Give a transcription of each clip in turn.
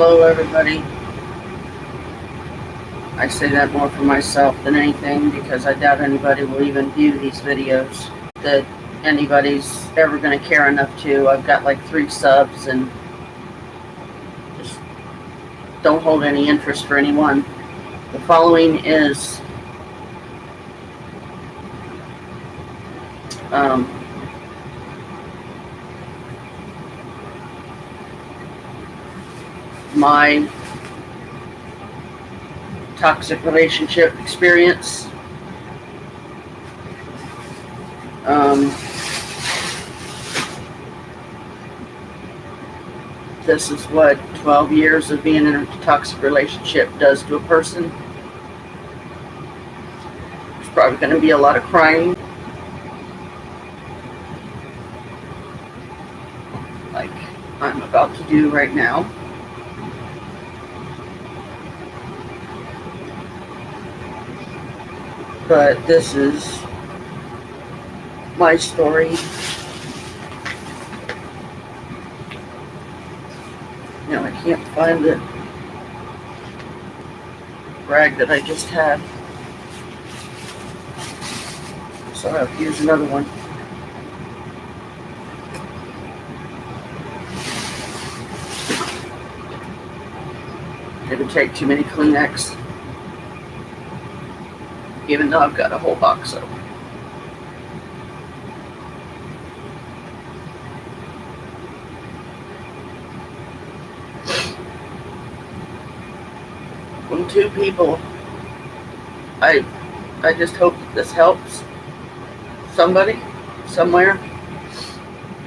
Hello, everybody. I say that more for myself than anything because I doubt anybody will even view these videos. That anybody's ever going to care enough to. I've got like 3 subs and just don't hold any interest for anyone. The following is my toxic relationship experience. This is what 12 years of being in a toxic relationship does to a person. There's probably going to be a lot of crying. Like I'm about to do right now. But this is my story. Now I can't find the rag that I just had, so I have to use another one. Didn't take too many Kleenex, even though I've got a whole box of them. When 2 people, I just hope that this helps somebody, somewhere,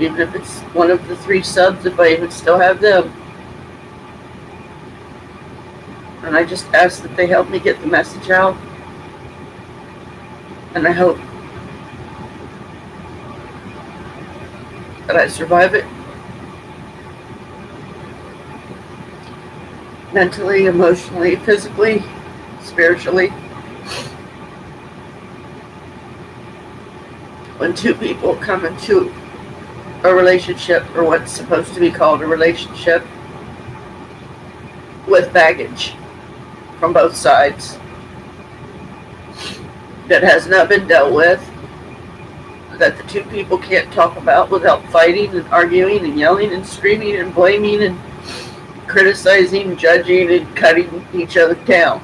even if it's one of the 3 subs, if I even still have them. And I just ask that they help me get the message out. And I hope that I survive it. Mentally, emotionally, physically, spiritually. When 2 people come into a relationship, or what's supposed to be called a relationship, with baggage from both sides that has not been dealt with, that the 2 people can't talk about without fighting and arguing and yelling and screaming and blaming and criticizing, judging, and cutting each other down.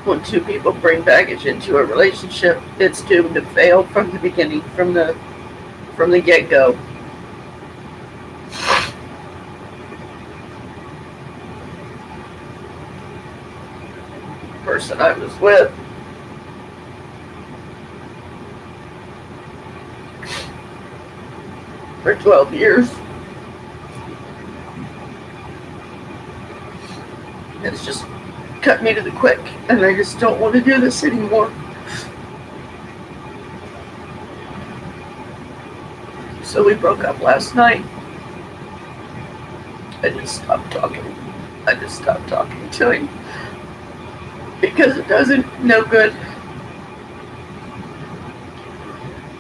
When 2 people bring baggage into a relationship, it's doomed to fail from the beginning, from the get-go. The person I was with for 12 years has just cut me to the quick, and I just don't want to do this anymore. So we broke up last night. I just stopped talking to him because it doesn't no good.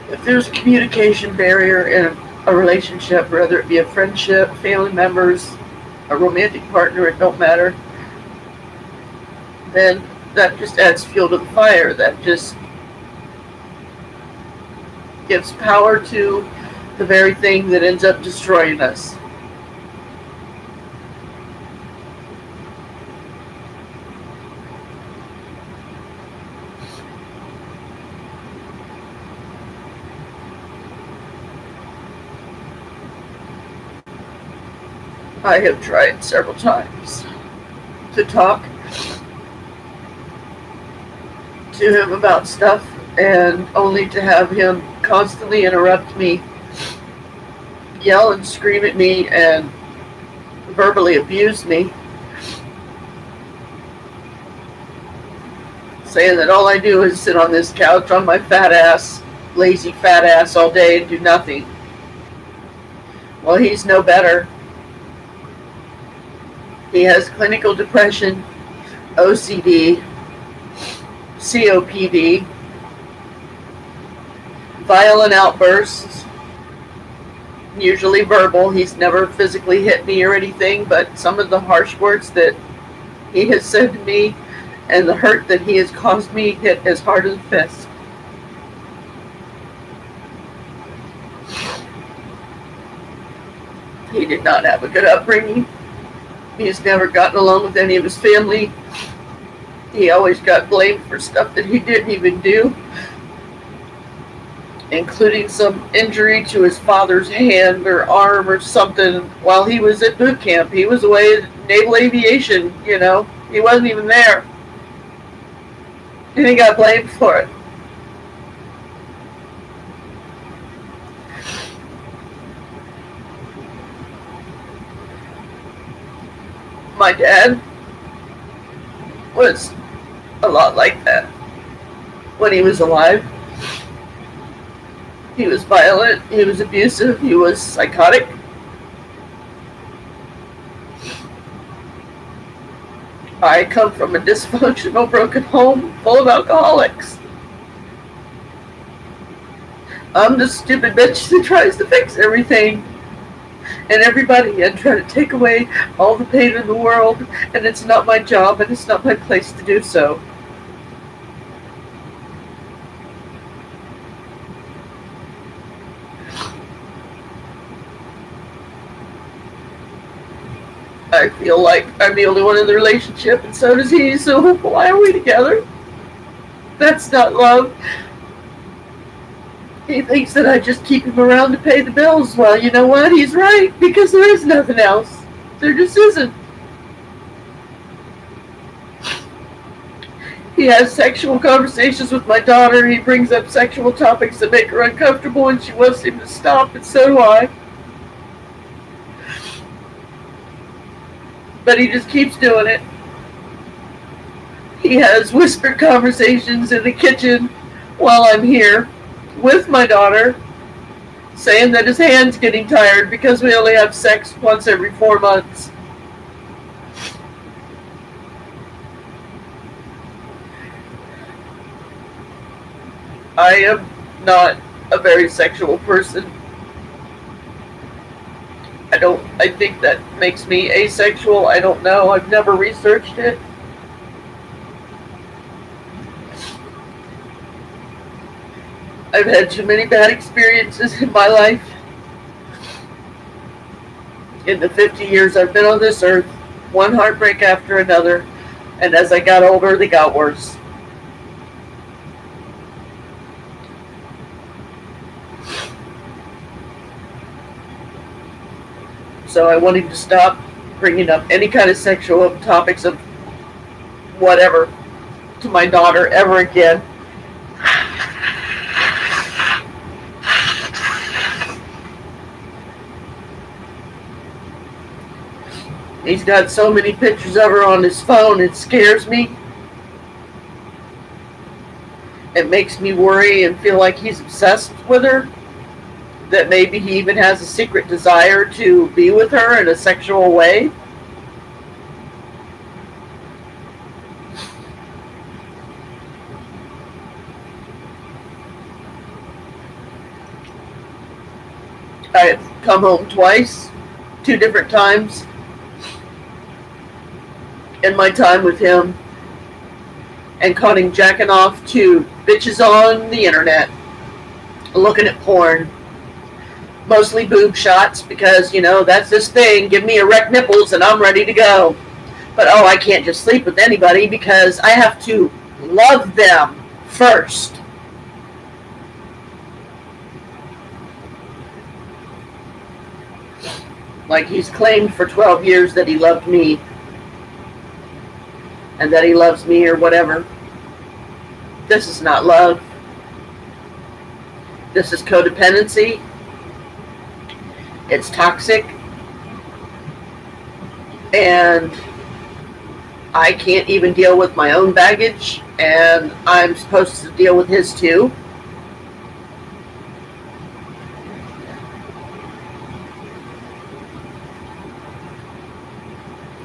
If there's a communication barrier in a relationship, whether it be a friendship, family members, a romantic partner, it don't matter, then that just adds fuel to the fire. That just gives power to the very thing that ends up destroying us. I have tried several times to talk to him about stuff, and only to have him constantly interrupt me, yell and scream at me, and verbally abuse me, saying that all I do is sit on this couch on my lazy fat ass all day and do nothing. Well, he's no better. He has clinical depression, OCD, COPD, violent outbursts, usually verbal. He's never physically hit me or anything, but some of the harsh words that he has said to me and the hurt that he has caused me hit as hard as a fist. He did not have a good upbringing. He's never gotten along with any of his family. He always got blamed for stuff that he didn't even do, including some injury to his father's hand or arm or something while he was at boot camp. He was away at Naval Aviation, He wasn't even there. And he got blamed for it. My dad was a lot like that when he was alive. He was violent, he was abusive, he was psychotic. I come from a dysfunctional, broken home full of alcoholics. I'm the stupid bitch that tries to fix everything and everybody and try to take away all the pain in the world, and it's not my job and it's not my place to do so. I feel like I'm the only one in the relationship, and so does he, so why are we together? That's not love. He thinks that I just keep him around to pay the bills. Well, you know what? He's right, because there is nothing else. There just isn't. He has sexual conversations with my daughter. He brings up sexual topics that make her uncomfortable, and she wants him to stop, and so do I. But he just keeps doing it. He has whispered conversations in the kitchen while I'm here with my daughter, saying that his hand's getting tired because we only have sex once every 4 months. I am not a very sexual person. I think that makes me asexual. I don't know. I've never researched it. I've had too many bad experiences in my life. In the 50 years I've been on this earth, one heartbreak after another, and as I got older, they got worse. So I want him to stop bringing up any kind of sexual topics of whatever to my daughter ever again. He's got so many pictures of her on his phone, it scares me. It makes me worry and feel like he's obsessed with her. That maybe he even has a secret desire to be with her in a sexual way. I've come home twice, 2 different times in my time with him, and caught him jacking off to bitches on the internet, looking at porn. Mostly boob shots, because, that's this thing. Give me erect nipples and I'm ready to go. But, I can't just sleep with anybody because I have to love them first. Like he's claimed for 12 years that he loved me and that he loves me or whatever. This is not love. This is codependency. It's toxic. And I can't even deal with my own baggage, and I'm supposed to deal with his too.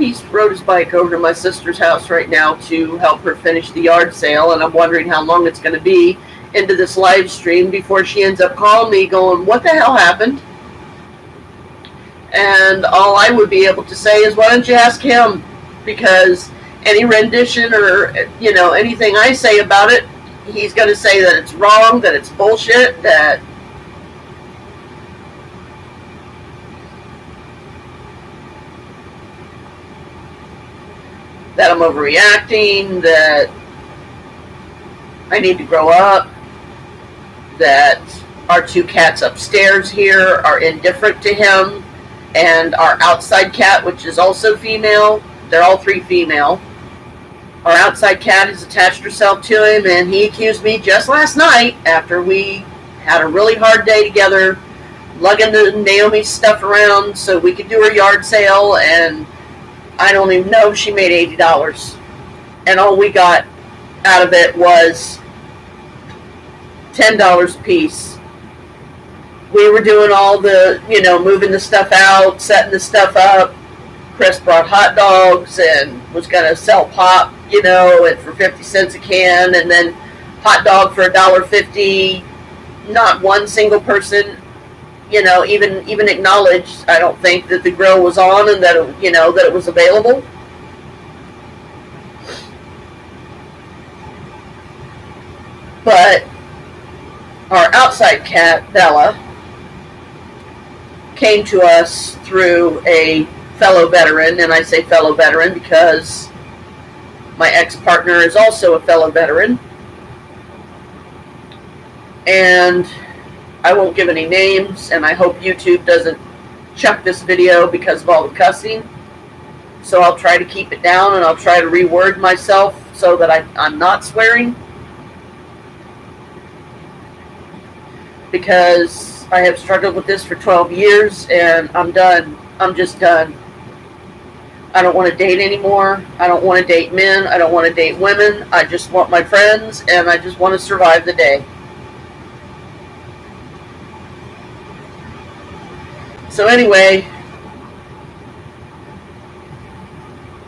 He rode his bike over to my sister's house right now to help her finish the yard sale, and I'm wondering how long it's going to be into this live stream before she ends up calling me going, what the hell happened? And all I would be able to say is, why don't you ask him? Because any rendition or, anything I say about it, he's going to say that it's wrong, that it's bullshit, that I'm overreacting, that I need to grow up, that our two cats upstairs here are indifferent to him, and our outside cat, which is also female, they're all three female. Our outside cat has attached herself to him, and he accused me just last night, after we had a really hard day together, lugging Naomi's stuff around so we could do her yard sale, and I don't even know if she made $80. And all we got out of it was $10 a piece. We were doing all the, moving the stuff out, setting the stuff up. Chris brought hot dogs and was going to sell pop, and for 50 cents a can, and then hot dog for $1.50. Not one single person, even acknowledged, I don't think, that the grill was on and that it, that it was available. But our outside cat, Bella, came to us through a fellow veteran, and I say fellow veteran because my ex-partner is also a fellow veteran. And I won't give any names, and I hope YouTube doesn't chuck this video because of all the cussing. So I'll try to keep it down, and I'll try to reword myself so that I'm not swearing. Because I have struggled with this for 12 years, and I'm done. I'm just done. I don't want to date anymore. I don't want to date men. I don't want to date women. I just want my friends, and I just want to survive the day. So anyway,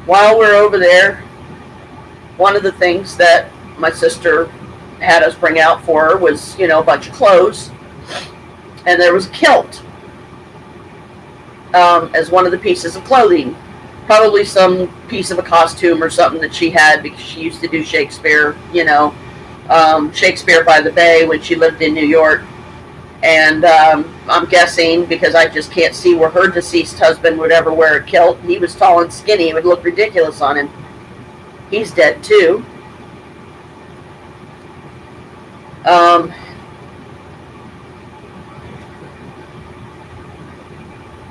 while we're over there, one of the things that my sister had us bring out for her was, a bunch of clothes. And there was a kilt as one of the pieces of clothing. Probably some piece of a costume or something that she had because she used to do Shakespeare, Shakespeare by the Bay when she lived in New York. And I'm guessing, because I just can't see where her deceased husband would ever wear a kilt. He was tall and skinny. It would look ridiculous on him. He's dead too.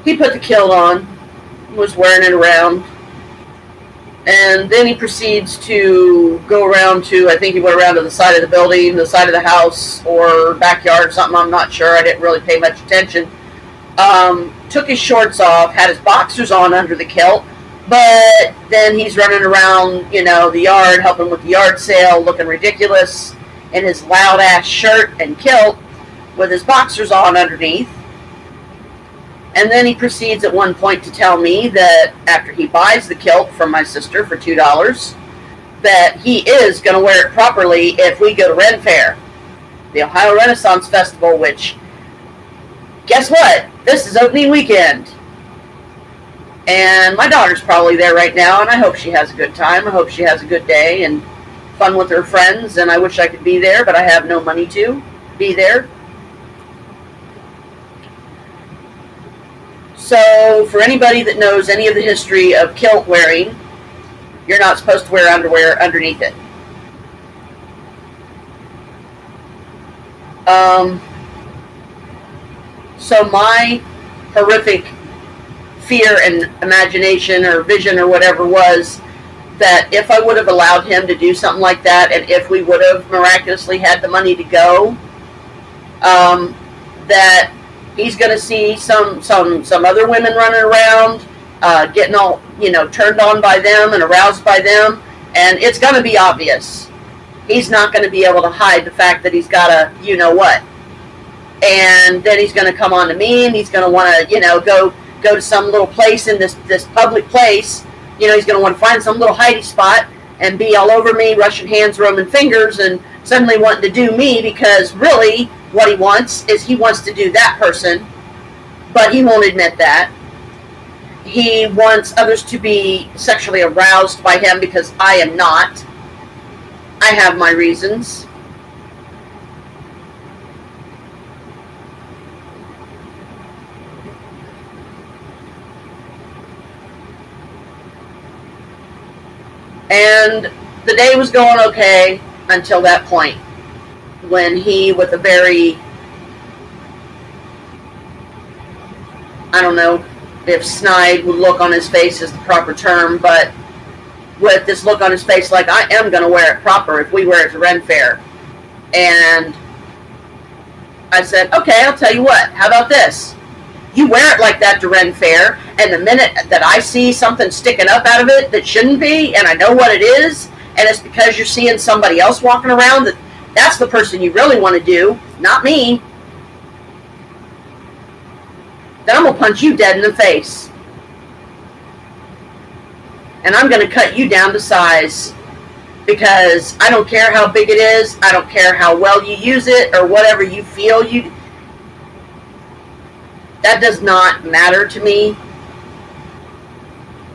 He put the kilt on, was wearing it around, and then he proceeds to go around to, I think he went around to the side of the building, the side of the house, or backyard or something, I'm not sure, I didn't really pay much attention. Took his shorts off, had his boxers on under the kilt, but then he's running around, the yard, helping with the yard sale, looking ridiculous in his loud ass shirt and kilt with his boxers on underneath. And then he proceeds at one point to tell me that after he buys the kilt from my sister for $2, that he is going to wear it properly if we go to Ren Fair, the Ohio Renaissance Festival, which, guess what? This is opening weekend. And my daughter's probably there right now, and I hope she has a good time. I hope she has a good day and fun with her friends, and I wish I could be there, but I have no money to be there. So, for anybody that knows any of the history of kilt wearing, you're not supposed to wear underwear underneath it. So my horrific fear and imagination or vision or whatever was that if I would have allowed him to do something like that, and if we would have miraculously had the money to go, that he's going to see some other women running around, getting all, turned on by them and aroused by them, and it's going to be obvious. He's not going to be able to hide the fact that he's got a you-know-what. And then he's going to come on to me, and he's going to want to, go to some little place in this public place You know, he's going to want to find some little hidey spot and be all over me, Russian hands, Roman fingers, and suddenly wanting to do me, because really what he wants is he wants to do that person, but he won't admit that. He wants others to be sexually aroused by him, because I am not. I have my reasons. And the day was going okay until that point, when he, with a very, I don't know if snide look on his face is the proper term, but with this look on his face like, I am going to wear it proper if we wear it to Ren Fair. And I said, okay, I'll tell you what, how about this? You wear it like that to Ren Fair, and the minute that I see something sticking up out of it that shouldn't be, and I know what it is, and it's because you're seeing somebody else walking around, that's the person you really want to do, not me, then I'm going to punch you dead in the face. And I'm going to cut you down to size, because I don't care how big it is, I don't care how well you use it, or whatever you feel you... That does not matter to me.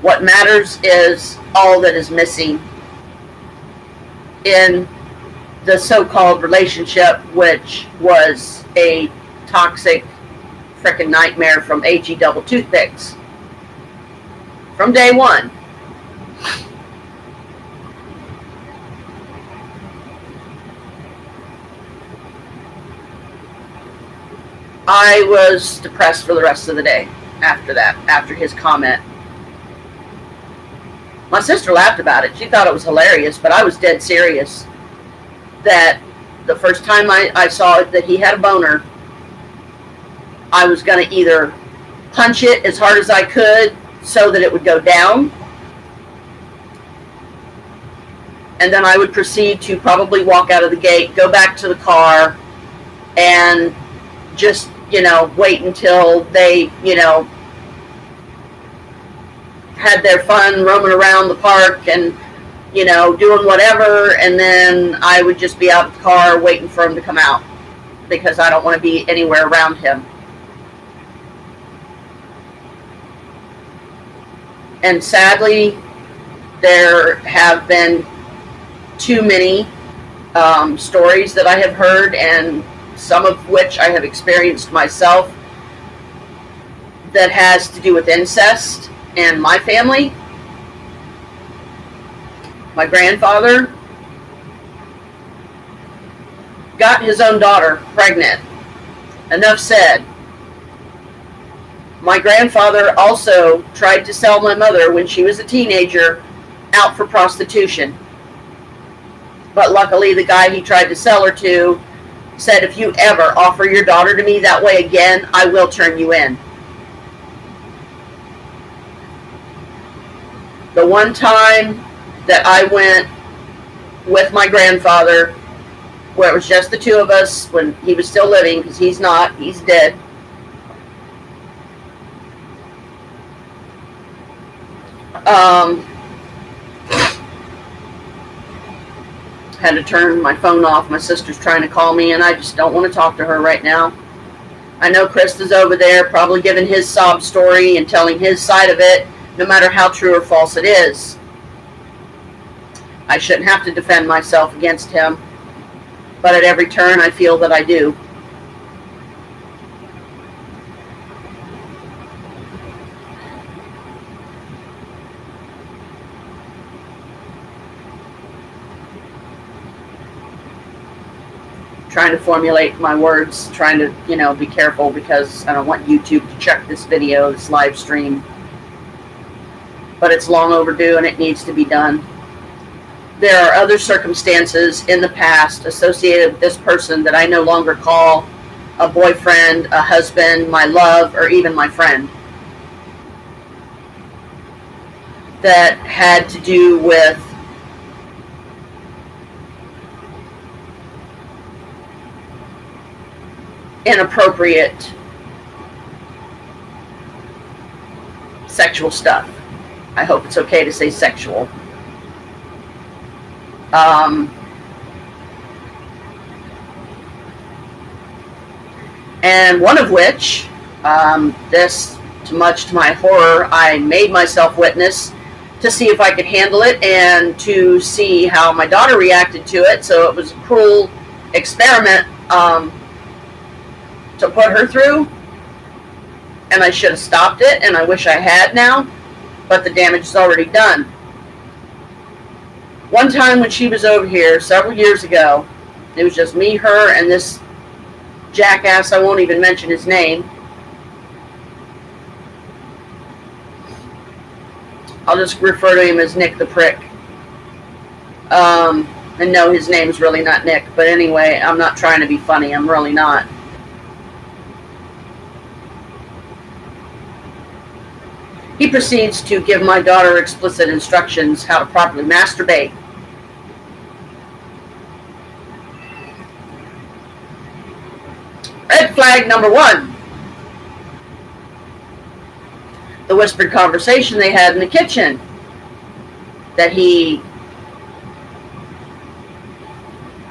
What matters is all that is missing in the so-called relationship, which was a toxic frickin' nightmare from HE double toothpicks. From day one. I was depressed for the rest of the day after that, after his comment. My sister laughed about it. She thought it was hilarious, but I was dead serious. That the first time I saw that he had a boner, I was going to either punch it as hard as I could so that it would go down, and then I would proceed to probably walk out of the gate, go back to the car, and just, wait until they, had their fun roaming around the park and, doing whatever, and then I would just be out of the car waiting for him to come out, because I don't want to be anywhere around him. And sadly, there have been too many stories that I have heard, and some of which I have experienced myself, that has to do with incest and my family. My grandfather got his own daughter pregnant. Enough said. My grandfather also tried to sell my mother, when she was a teenager, out for prostitution. But luckily, the guy he tried to sell her to said, if you ever offer your daughter to me that way again, I will turn you in. The one time that I went with my grandfather, where it was just the two of us, when he was still living, because he's not, he's dead. Had to turn my phone off. My sister's trying to call me, and I just don't want to talk to her right now. I know Krista's over there probably giving his sob story and telling his side of it, no matter how true or false it is. I shouldn't have to defend myself against him, but at every turn I feel that I do. Trying to formulate my words, trying to, be careful, because I don't want YouTube to check this video, this live stream. But it's long overdue and it needs to be done. There are other circumstances in the past associated with this person that I no longer call a boyfriend, a husband, my love, or even my friend, that had to do with inappropriate sexual stuff. I hope it's okay to say sexual. And one of which, this, much to my horror, I made myself witness to see if I could handle it and to see how my daughter reacted to it. So it was a cruel experiment to put her through, and I should have stopped it, and I wish I had now, but the damage is already done. One time when she was over here several years ago, it was just me, her, and this jackass, I won't even mention his name. I'll just refer to him as Nick the Prick. And no, his name's really not Nick, but anyway, I'm not trying to be funny, I'm really not. He proceeds to give my daughter explicit instructions how to properly masturbate. Red flag number 1. The whispered conversation they had in the kitchen. That he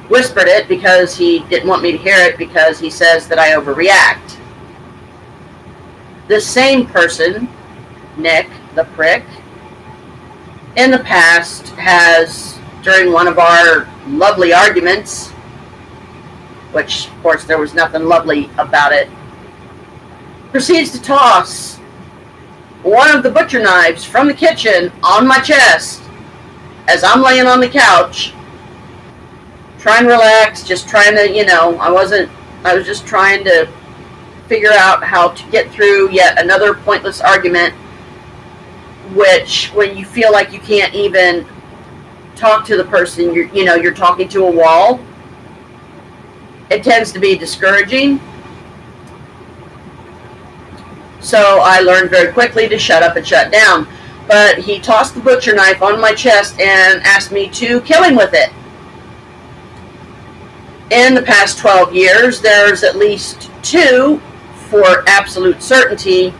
whispered it because he didn't want me to hear it because he says that I overreact. This same person, Nick the Prick, in the past has, during one of our lovely arguments, which of course there was nothing lovely about it, proceeds to toss one of the butcher knives from the kitchen on my chest as I'm laying on the couch, trying to relax, just trying to, I was just trying to figure out how to get through yet another pointless argument, which when you feel like you can't even talk to the person, you're talking to a wall, it tends to be discouraging. So I learned very quickly to shut up and shut down. But he tossed the butcher knife on my chest and asked me to kill him with it. In the past 12 years, there's at least 2, for absolute certainty,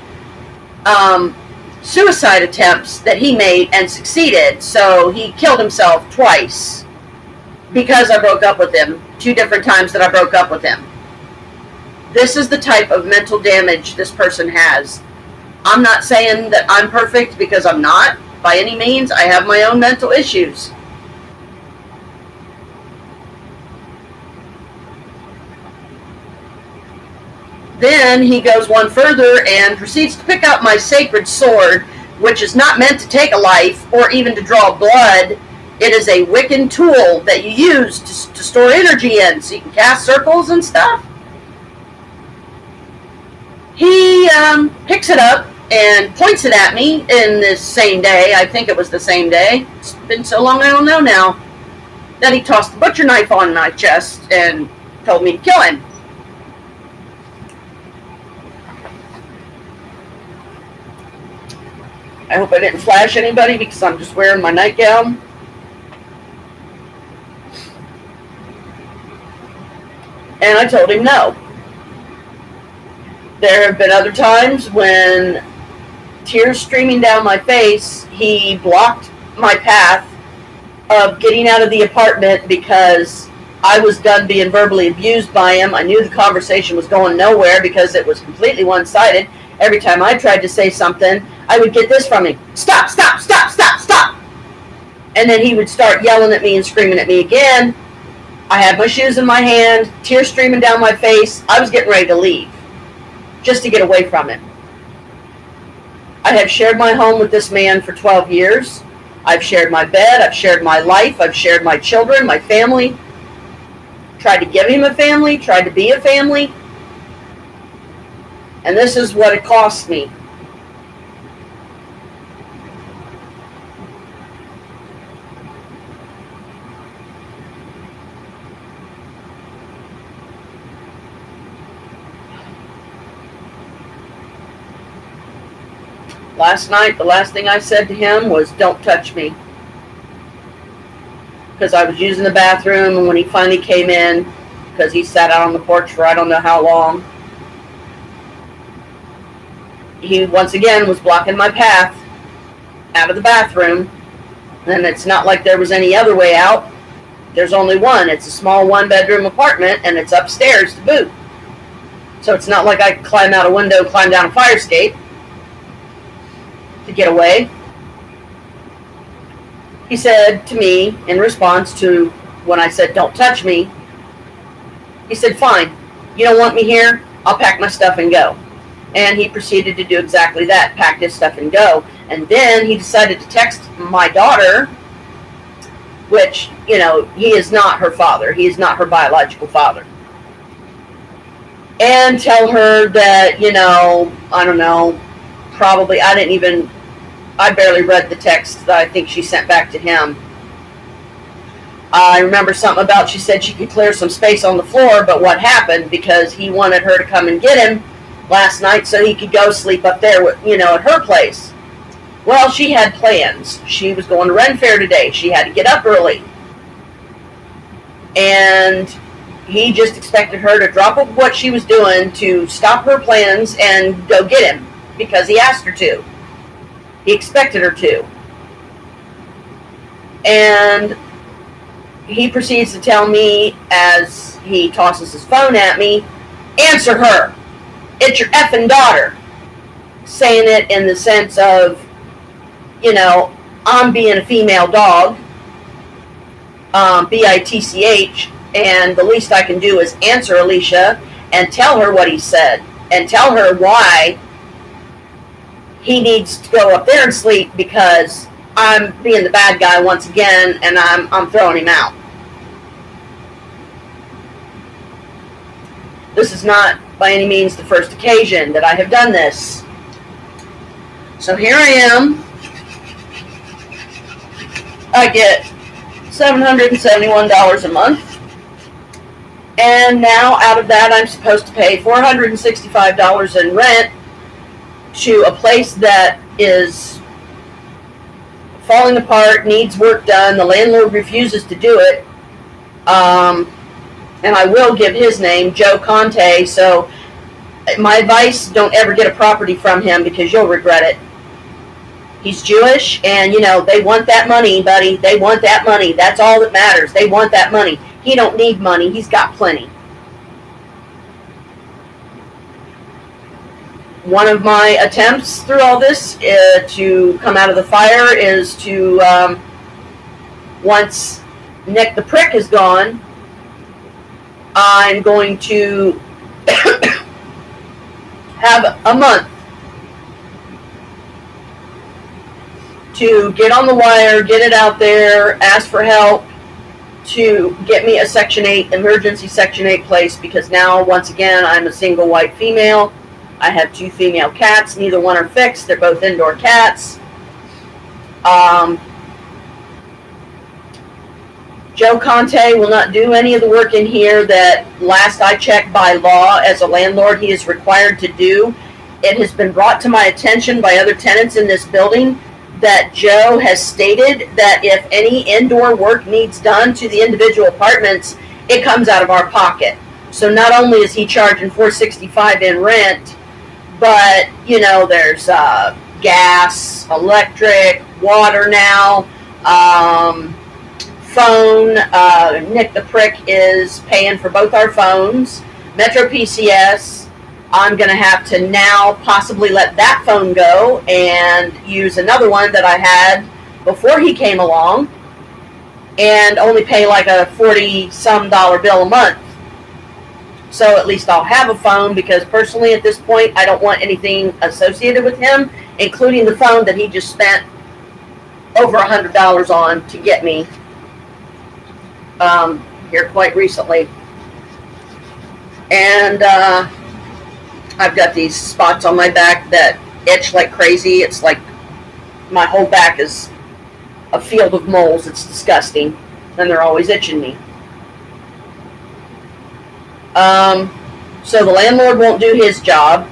suicide attempts that he made and succeeded. So he killed himself twice because I broke up with him. 2 different times that I broke up with him. This is the type of mental damage this person has. I'm not saying that I'm perfect because I'm not, by any means. I have my own mental issues. Then he goes one further and proceeds to pick out my sacred sword, which is not meant to take a life or even to draw blood. It is a Wiccan tool that you use to store energy in, so you can cast circles and stuff. He picks it up and points it at me in this same day. I think it was the same day. It's been so long I don't know now. That he tossed the butcher knife on my chest and told me to kill him. I hope I didn't flash anybody because I'm just wearing my nightgown. And I told him no. There have been other times when, tears streaming down my face, he blocked my path of getting out of the apartment because I was done being verbally abused by him. I knew the conversation was going nowhere because it was completely one-sided. Every time I tried to say something, I would get this from him: stop, stop, stop, stop, stop. And then he would start yelling at me and screaming at me again. I had my shoes in my hand, tears streaming down my face. I was getting ready to leave, just to get away from him. I have shared my home with this man for 12 years. I've shared my bed, I've shared my life, I've shared my children, my family. Tried to give him a family, tried to be a family. And this is what it cost me. Last night, the last thing I said to him was, "Don't touch me." Because I was using the bathroom, and when he finally came in, because he sat out on the porch for I don't know how long, he once again was blocking my path. out of the bathroom. And it's not like there was any other way out. There's only one. It's a small one-bedroom apartment, and it's upstairs to boot. So it's not like I could climb out a window, climb down a fire escape to get away. He said to me, in response to when I said, "Don't touch me," he said, "Fine, you don't want me here, I'll pack my stuff and go." And he proceeded to do exactly that, pack his stuff and go. And then he decided to text my daughter, which, you know, he is not her father. He is not her biological father. And tell her that, you know, I don't know, probably, I barely read the text that I think she sent back to him. I remember something about, she said she could clear some space on the floor, but what happened, because he wanted her to come and get him last night so he could go sleep up there, you know, at her place. Well, she had plans. She was going to Ren Fair today. She had to get up early. And he just expected her to drop what she was doing to stop her plans and go get him, because he asked her to. He expected her to. And he proceeds to tell me, as he tosses his phone at me, "Answer her. It's your effing daughter." Saying it in the sense of, you know, I'm being a female dog, bitch, and the least I can do is answer Alicia and tell her what he said, and tell her why he needs to go up there and sleep, because I'm being the bad guy once again, and I'm throwing him out. This is not by any means the first occasion that I have done this. So here I am. I get $771 a month. And now out of that, I'm supposed to pay $465 in rent to a place that is falling apart, needs work done. The landlord refuses to do it. And I will give his name, Joe Conte. So my advice, don't ever get a property from him, because you'll regret it. He's Jewish, and, you know, they want that money, buddy. They want that money. That's all that matters. They want that money. He don't need money. He's got plenty. One of my attempts through all this to come out of the fire is to, once Nick the Prick is gone, I'm going to have a month to get on the wire, get it out there, ask for help to get me a Section 8, emergency Section 8 place, because now, once again, I'm a single white female. I have 2 female cats. Neither one are fixed. They're both indoor cats. Joe Conte will not do any of the work in here that, last I checked, by law, as a landlord, he is required to do. It has been brought to my attention by other tenants in this building that Joe has stated that if any indoor work needs done to the individual apartments, it comes out of our pocket. So not only is he charging $465 in rent, but, you know, there's gas, electric, water now, phone. Nick the Prick is paying for both our phones. Metro PCS. I'm going to have to now possibly let that phone go and use another one that I had before he came along, and only pay like a $40-some bill a month. So at least I'll have a phone, because personally at this point I don't want anything associated with him, including the phone that he just spent over $100 on to get me here quite recently. And I've got these spots on my back that itch like crazy. It's like my whole back is a field of moles. It's disgusting. And they're always itching me. So the landlord won't do his job.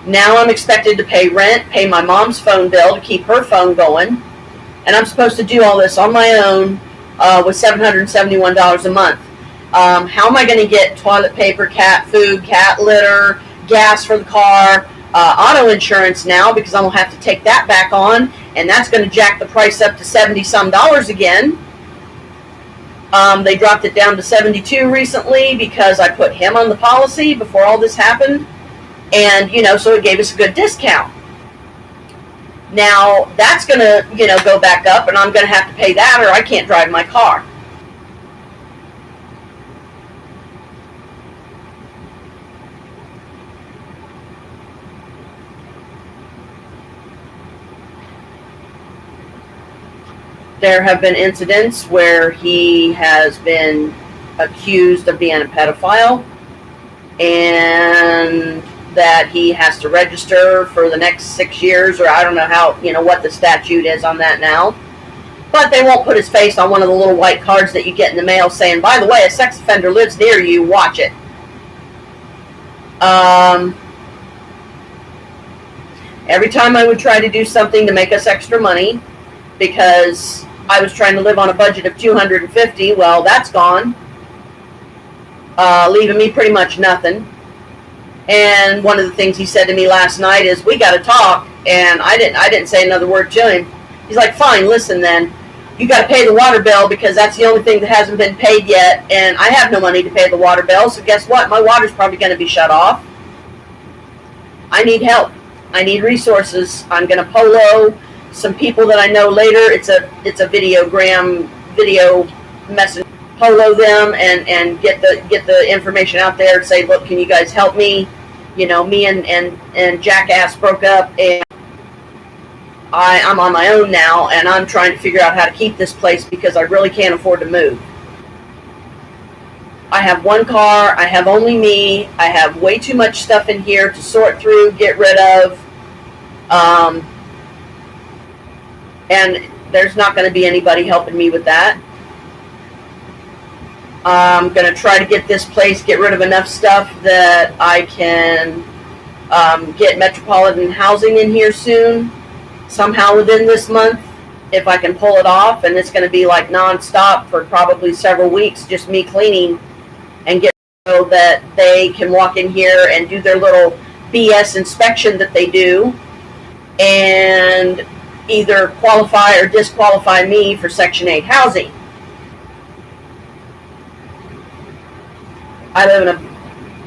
Now I'm expected to pay rent, pay my mom's phone bill to keep her phone going. And I'm supposed to do all this on my own with $771 a month. How am I going to get toilet paper, cat food, cat litter, gas for the car, auto insurance now, because I'm going to have to take that back on, and that's going to jack the price up to $70 some again. They dropped it down to 72 recently because I put him on the policy before all this happened, and so it gave us a good discount. Now that's going to go back up, and I'm going to have to pay that, or I can't drive my car. There have been incidents where he has been accused of being a pedophile, and that he has to register for the next 6 years, or I don't know how, what the statute is on that now. But they won't put his face on one of the little white cards that you get in the mail saying, by the way, a sex offender lives near you, watch it. Every time I would try to do something to make us extra money, because I was trying to live on a budget of $250, well, that's gone, leaving me pretty much nothing. And one of the things he said to me last night is, we got to talk, and I didn't say another word to him. He's like, fine, listen then, you got to pay the water bill, because that's the only thing that hasn't been paid yet, and I have no money to pay the water bill, so guess what, my water's probably going to be shut off. I need help. I need resources. I'm going to polo some people that I know later. It's a video message. Polo them and get the information out there. Say, look, can you guys help me? Me and Jackass broke up, and I'm on my own now, and I'm trying to figure out how to keep this place because I really can't afford to move. I have one car. I have only me. I have way too much stuff in here to sort through, get rid of. And there's not going to be anybody helping me with that. I'm going to try to get this place, get rid of enough stuff that I can get metropolitan housing in here soon, somehow within this month, if I can pull it off. And it's going to be like nonstop for probably several weeks, just me cleaning and get so that they can walk in here and do their little BS inspection that they do, and either qualify or disqualify me for Section 8 housing. I live in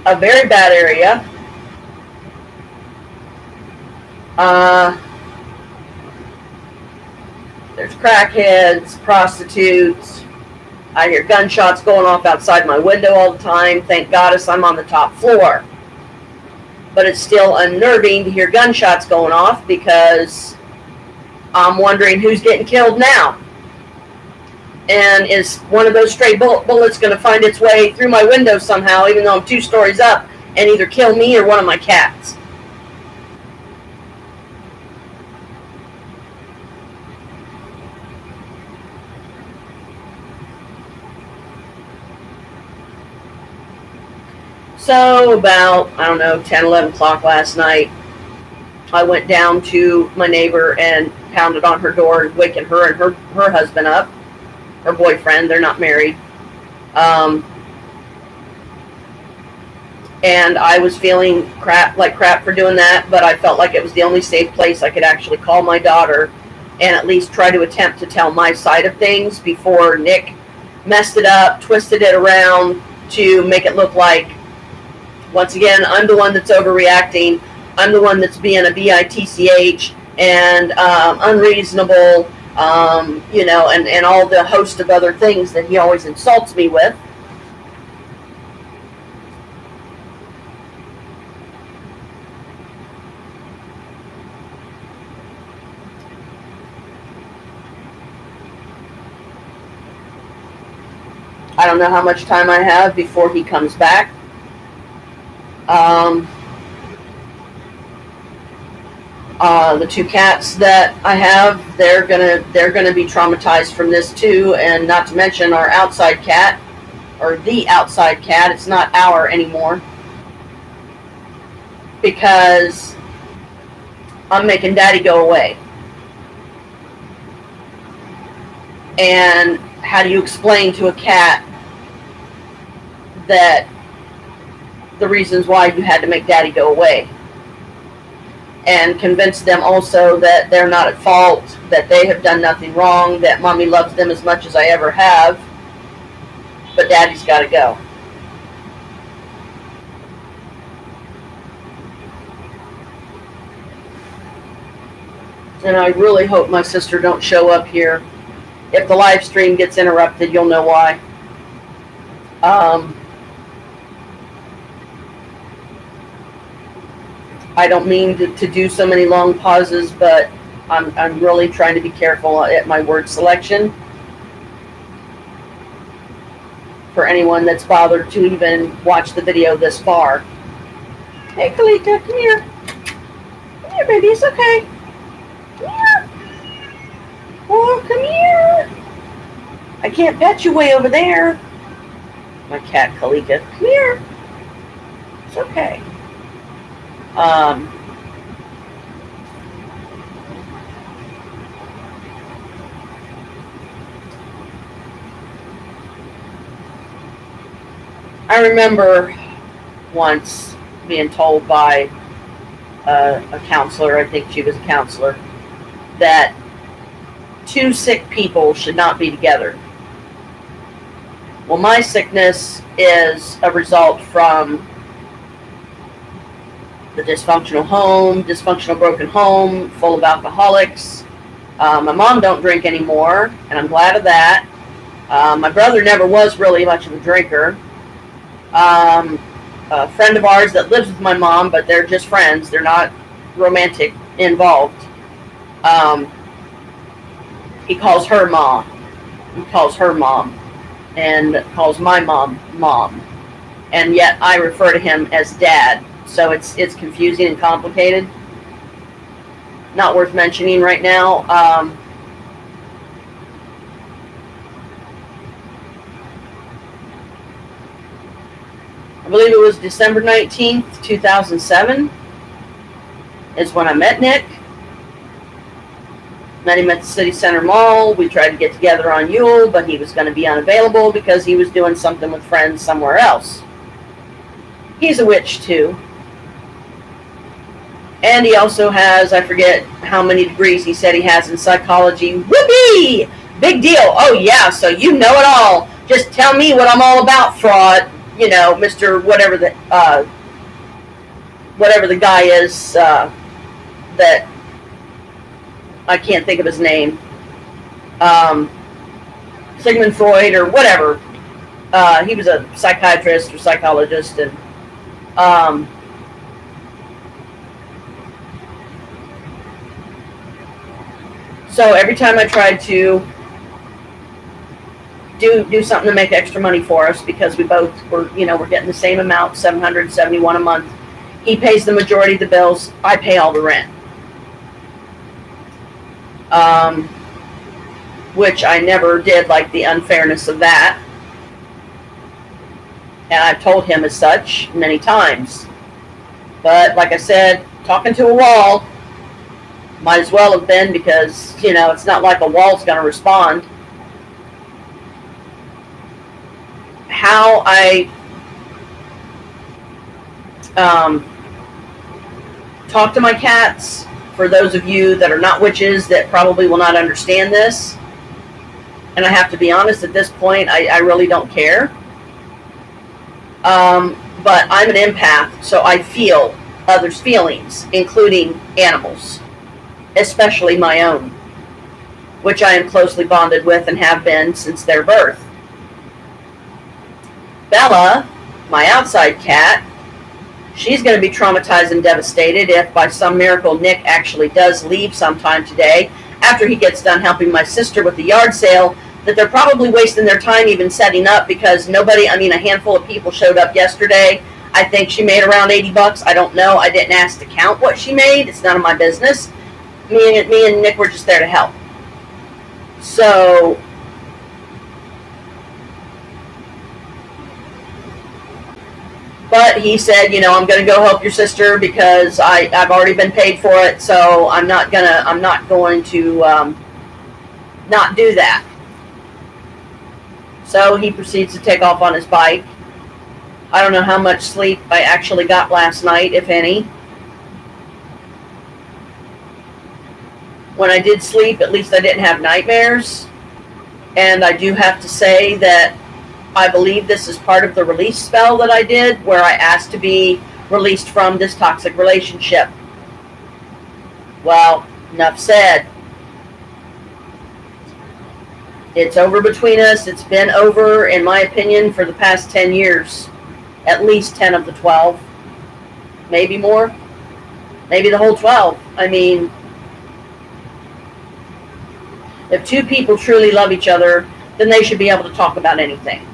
a very bad area. There's crackheads, prostitutes. I hear gunshots going off outside my window all the time. Thank goddess I'm on the top floor. But it's still unnerving to hear gunshots going off, because I'm wondering who's getting killed now. And is one of those stray bullets going to find its way through my window somehow, even though I'm 2 stories up, and either kill me or one of my cats? So about, 10, 11 o'clock last night, I went down to my neighbor and pounded on her door, waking her and her husband up, her boyfriend. They're not married. And I was feeling like crap for doing that, but I felt like it was the only safe place I could actually call my daughter and at least try to attempt to tell my side of things before Nick messed it up, twisted it around to make it look like, once again, I'm the one that's overreacting. I'm the one that's being a bitch and unreasonable, and all the host of other things that he always insults me with. I don't know how much time I have before he comes back. The 2 cats that I have, they're gonna be traumatized from this too, and not to mention our outside cat, or the outside cat. It's not our anymore, because I'm making Daddy go away. And how do you explain to a cat that the reasons why you had to make Daddy go away? and convince them also that they're not at fault, that they have done nothing wrong, that mommy loves them as much as I ever have, but daddy's got to go. And I really hope my sister don't show up here. If the live stream gets interrupted, you'll know why. I don't mean to do so many long pauses, but I'm really trying to be careful at my word selection. For anyone that's bothered to even watch the video this far. Hey, Kalika, come here. Come here, baby, it's okay. Come here. Oh, come here. I can't pet you way over there. My cat, Kalika, come here. It's okay. I remember once being told by a counselor, I think she was a counselor, that two sick people should not be together. Well, my sickness is a result from the dysfunctional home, dysfunctional broken home, full of alcoholics. My mom don't drink anymore, and I'm glad of that. My brother never was really much of a drinker. A friend of ours that lives with my mom, but they're just friends. They're not romantic involved. He calls her mom. He calls her mom. And calls my mom, mom. And yet I refer to him as dad. So it's confusing and complicated. Not worth mentioning right now. I believe it was December 19th, 2007 is when I met Nick. Met him at the City Center Mall. We tried to get together on Yule, but he was going to be unavailable because he was doing something with friends somewhere else. He's a witch too. And he also has, I forget how many degrees he said he has in psychology. Whoopee! Big deal. Oh yeah, so you know it all. Just tell me what I'm all about, fraud. You know, Mr. Whatever the guy is that I can't think of his name. Sigmund Freud or whatever. He was a psychiatrist or psychologist, and so every time I tried to do something to make extra money for us, because we both were getting the same amount, $771 a month. He pays the majority of the bills. I pay all the rent. Which I never did like the unfairness of that. And I've told him as such many times. But like I said, talking to a wall, might as well have been, because, it's not like a wall's going to respond. How I talk to my cats, for those of you that are not witches that probably will not understand this, and I have to be honest, at this point, I really don't care. But I'm an empath, so I feel others' feelings, including animals, especially my own, which I am closely bonded with and have been since their birth. Bella, my outside cat, she's going to be traumatized and devastated if by some miracle Nick actually does leave sometime today, after he gets done helping my sister with the yard sale, that they're probably wasting their time even setting up, because a handful of people showed up yesterday. I think she made around $80. I don't know. I didn't ask to count what she made. It's none of my business. Me and Nick were just there to help. So but he said, I'm going to go help your sister because I've already been paid for it, so I'm not going to not do that. So he proceeds to take off on his bike. I don't know how much sleep I actually got last night, if any. when I did sleep, at least I didn't have nightmares. And I do have to say that I believe this is part of the release spell that I did, where I asked to be released from this toxic relationship. Well, enough said. It's over between us. It's been over, in my opinion, for the past 10 years. At least 10 of the 12. Maybe more. Maybe the whole 12. I mean, if two people truly love each other, then they should be able to talk about anything.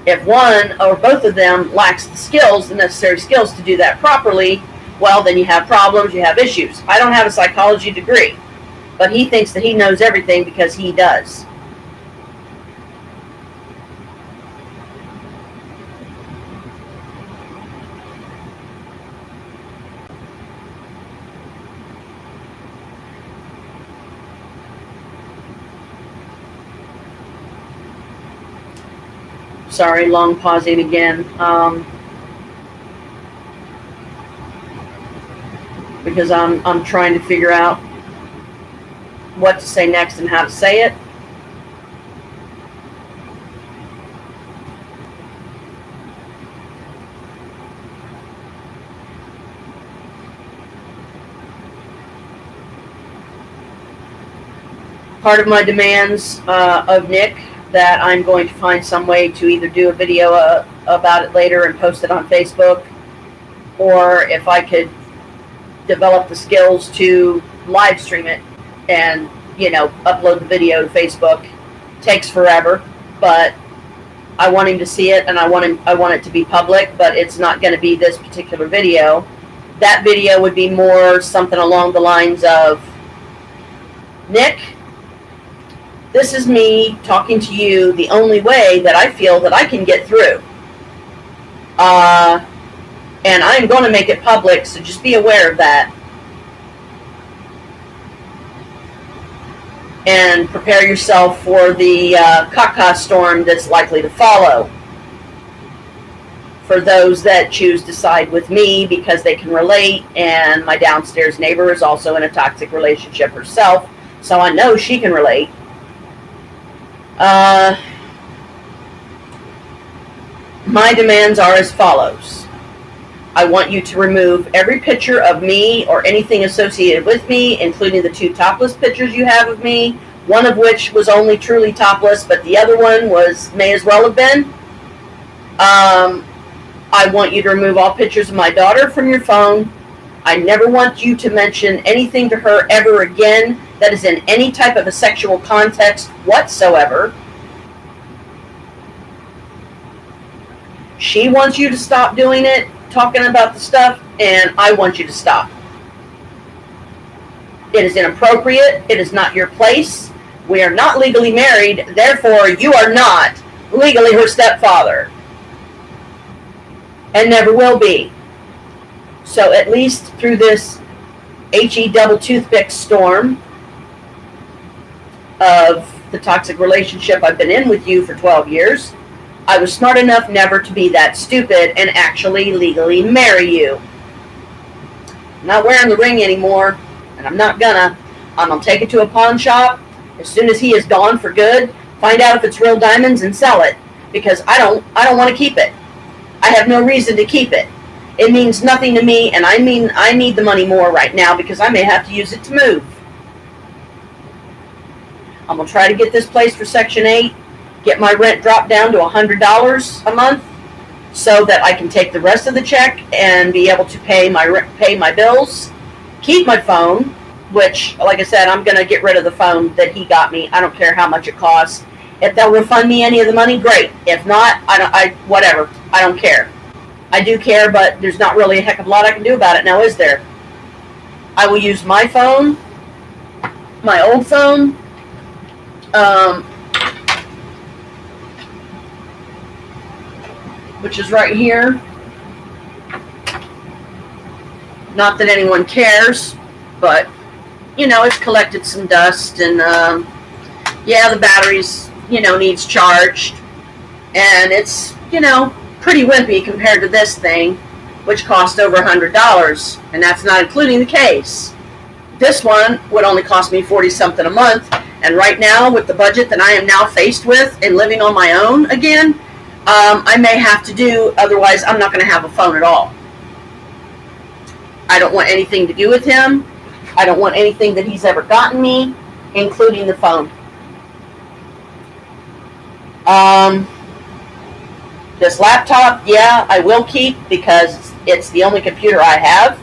If one or both of them lacks the skills, the necessary skills to do that properly, well, then you have problems, you have issues. I don't have a psychology degree, but he thinks that he knows everything because he does. Sorry, long pausing again. Because I'm trying to figure out what to say next and how to say it. Part of my demands of Nick that I'm going to find some way to either do a video about it later and post it on Facebook, or if I could develop the skills to live stream it and, you know, upload the video to Facebook. Takes forever, but I want him to see it, and I want it to be public, but it's not going to be this particular video. That video would be more something along the lines of, Nick, this is me talking to you the only way that I feel that I can get through. And I'm going to make it public, so just be aware of that. And prepare yourself for the caca storm that's likely to follow. For those that choose to side with me because they can relate, and my downstairs neighbor is also in a toxic relationship herself, so I know she can relate. My demands are as follows. I want you to remove every picture of me or anything associated with me, including the 2 topless pictures you have of me, one of which was only truly topless, but the other one may as well have been. I want you to remove all pictures of my daughter from your phone. I never want you to mention anything to her ever again that is in any type of a sexual context whatsoever. She wants you to stop doing it, talking about the stuff, and I want you to stop. It is inappropriate. It is not your place. We are not legally married. Therefore, you are not legally her stepfather. And never will be. So at least through this HE double toothpick storm of the toxic relationship I've been in with you for 12 years, I was smart enough never to be that stupid and actually legally marry you. I'm not wearing the ring anymore, and I'm not gonna. I'm gonna take it to a pawn shop as soon as he is gone for good, find out if it's real diamonds and sell it, because I don't want to keep it. I have no reason to keep it. It means nothing to me, and I need the money more right now because I may have to use it to move. I'm going to try to get this place for Section 8, get my rent dropped down to $100 a month so that I can take the rest of the check and be able to pay my bills, keep my phone, which, like I said, I'm going to get rid of the phone that he got me. I don't care how much it costs. If they'll refund me any of the money, great. If not, whatever. I don't care. I do care, but there's not really a heck of a lot I can do about it now, is there? I will use my phone, my old phone, which is right here. Not that anyone cares, but, you know, it's collected some dust, and, yeah, the battery's, needs charged, and it's, pretty wimpy compared to this thing, which cost over $100, and that's not including the case. This one would only cost me 40 something a month. And right now, with the budget that I am now faced with and living on my own again, I may have to do, otherwise I'm not going to have a phone at all. I don't want anything to do with him. I don't want anything that he's ever gotten me, including the phone. This laptop, yeah, I will keep because it's the only computer I have.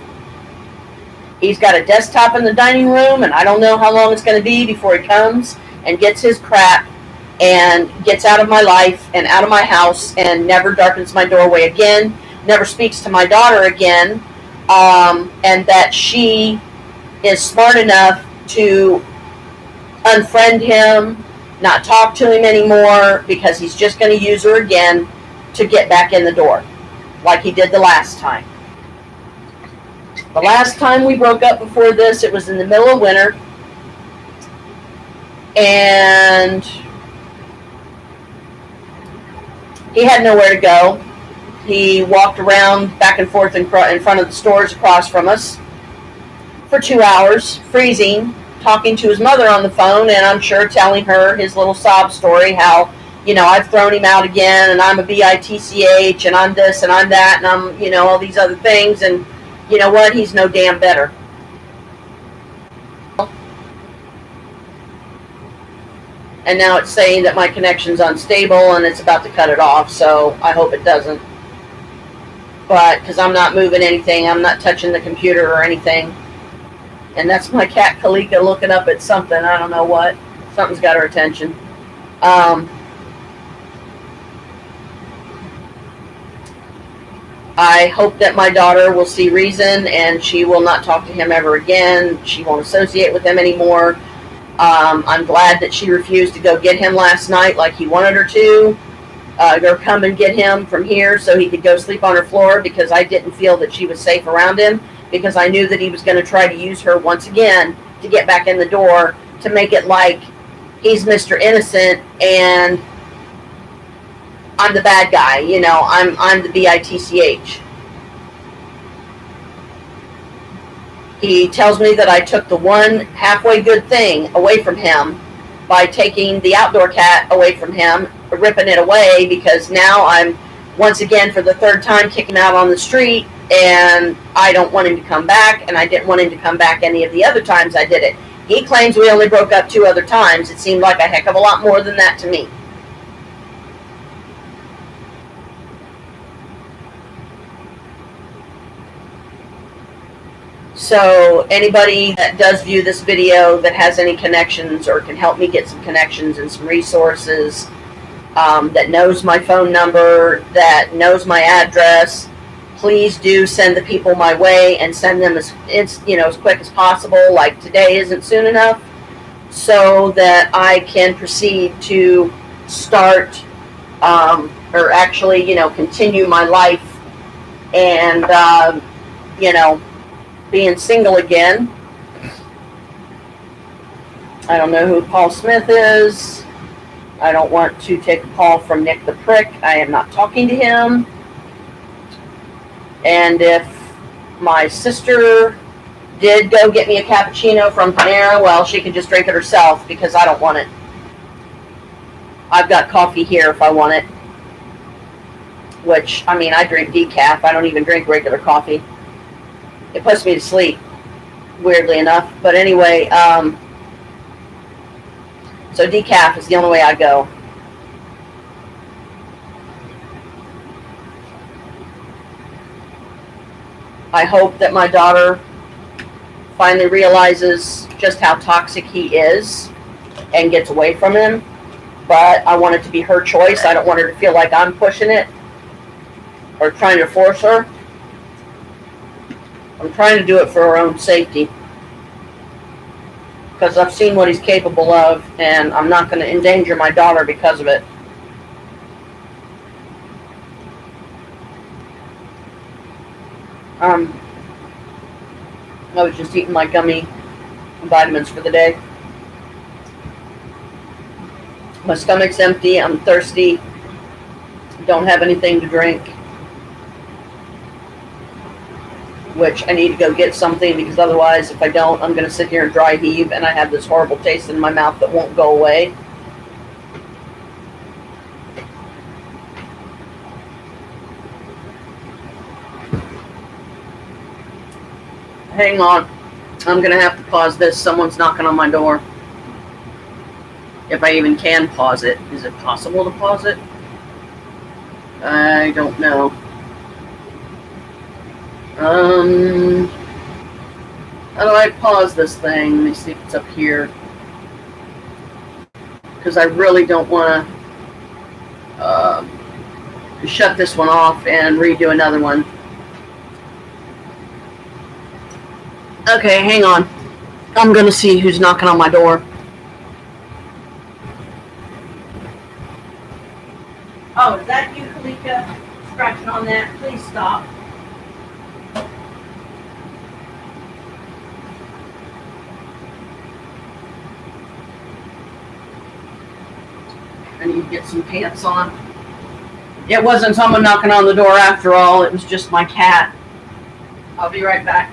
He's got a desktop in the dining room, and I don't know how long it's going to be before he comes and gets his crap and gets out of my life and out of my house and never darkens my doorway again, never speaks to my daughter again, and that she is smart enough to unfriend him, not talk to him anymore, because he's just going to use her again to get back in the door, like he did the last time. The last time we broke up before this, it was in the middle of winter, and he had nowhere to go. He walked around back and forth in front of the stores across from us for 2 hours, freezing, talking to his mother on the phone, and I'm sure telling her his little sob story, how, you know, I've thrown him out again, and I'm a bitch, and I'm this, and I'm that, and I'm, you know, all these other things, and you know what? He's no damn better. And now it's saying that my connection's unstable and it's about to cut it off, so I hope it doesn't. But, because I'm not moving anything, I'm not touching the computer or anything. And that's my cat Kalika looking up at something, I don't know what. Something's got her attention. I hope that my daughter will see reason and she will not talk to him ever again. She won't associate with him anymore. I'm glad that she refused to go get him last night like he wanted her to. Or come and get him from here so he could go sleep on her floor, because I didn't feel that she was safe around him, because I knew that he was going to try to use her once again to get back in the door, to make it like he's Mr. Innocent and I'm the bad guy, you know, I'm the bitch. He tells me that I took the one halfway good thing away from him by taking the outdoor cat away from him, ripping it away, because now I'm once again for the third time kicking him out on the street, and I don't want him to come back, and I didn't want him to come back any of the other times I did it. He claims we only broke up 2 other times. It seemed like a heck of a lot more than that to me. So anybody that does view this video that has any connections or can help me get some connections and some resources, that knows my phone number, that knows my address, please do send the people my way, and send them as quick as possible. Like today isn't soon enough, so that I can proceed to start or actually continue my life and being single again. I don't know who Paul Smith is. I don't want to take a call from Nick the Prick. I am not talking to him. And if my sister did go get me a cappuccino from Panera, well, she can just drink it herself, because I don't want it. I've got coffee here if I want it. Which, I mean, I drink decaf. I don't even drink regular coffee. It puts me to sleep, weirdly enough. But anyway, so decaf is the only way I go. I hope that my daughter finally realizes just how toxic he is and gets away from him. But I want it to be her choice. I don't want her to feel like I'm pushing it or trying to force her. I'm trying to do it for her own safety, because I've seen what he's capable of, and I'm not going to endanger my daughter because of it. I was just eating my gummy vitamins for the day. My stomach's empty. I'm thirsty. Don't have anything to drink. which I need to go get something because otherwise, if I don't, I'm going to sit here and dry heave and I have this horrible taste in my mouth that won't go away. Hang on. I'm going to have to pause this. Someone's knocking on my door. If I even can pause it. Is it possible to pause it? I don't know. How do I pause this thing? Let me see if it's up here. Because I really don't want to shut this one off and redo another one. Okay, hang on. I'm going to see who's knocking on my door. Oh, is that you, Kalika? Scratching on that? Please stop. I need to get some pants on. It wasn't someone knocking on the door after all. It was just my cat. I'll be right back.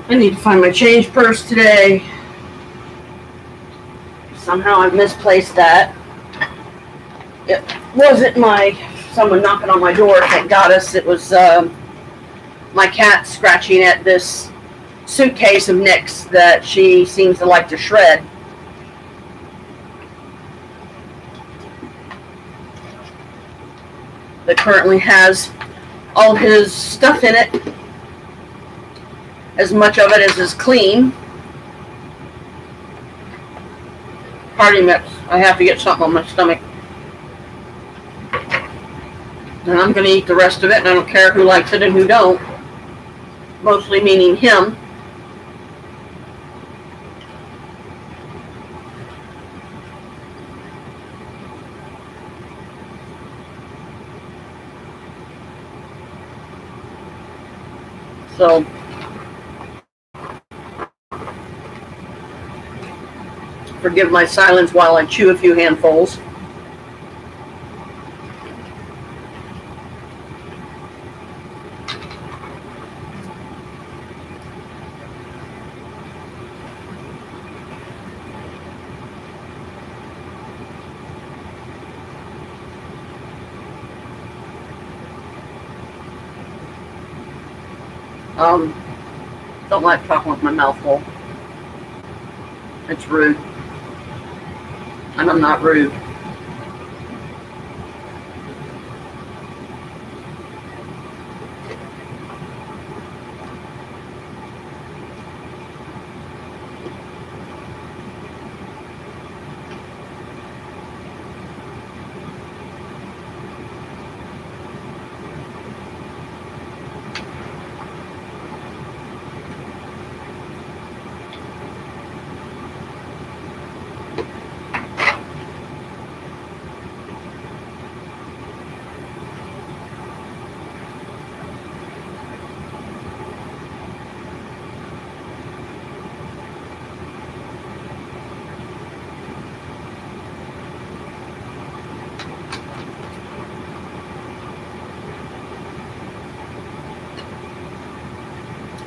I need to find my change purse today. Somehow I've misplaced that. It wasn't someone knocking on my door, thank goddess. It was my cat scratching at this suitcase of Nick's that she seems to like to shred. That currently has all his stuff in it. As much of it as is clean. Party mix. I have to get something on my stomach. And I'm going to eat the rest of it, and I don't care who likes it and who don't. Mostly meaning him. So, forgive my silence while I chew a few handfuls. Don't like talking with my mouth full. It's rude. And I'm not rude.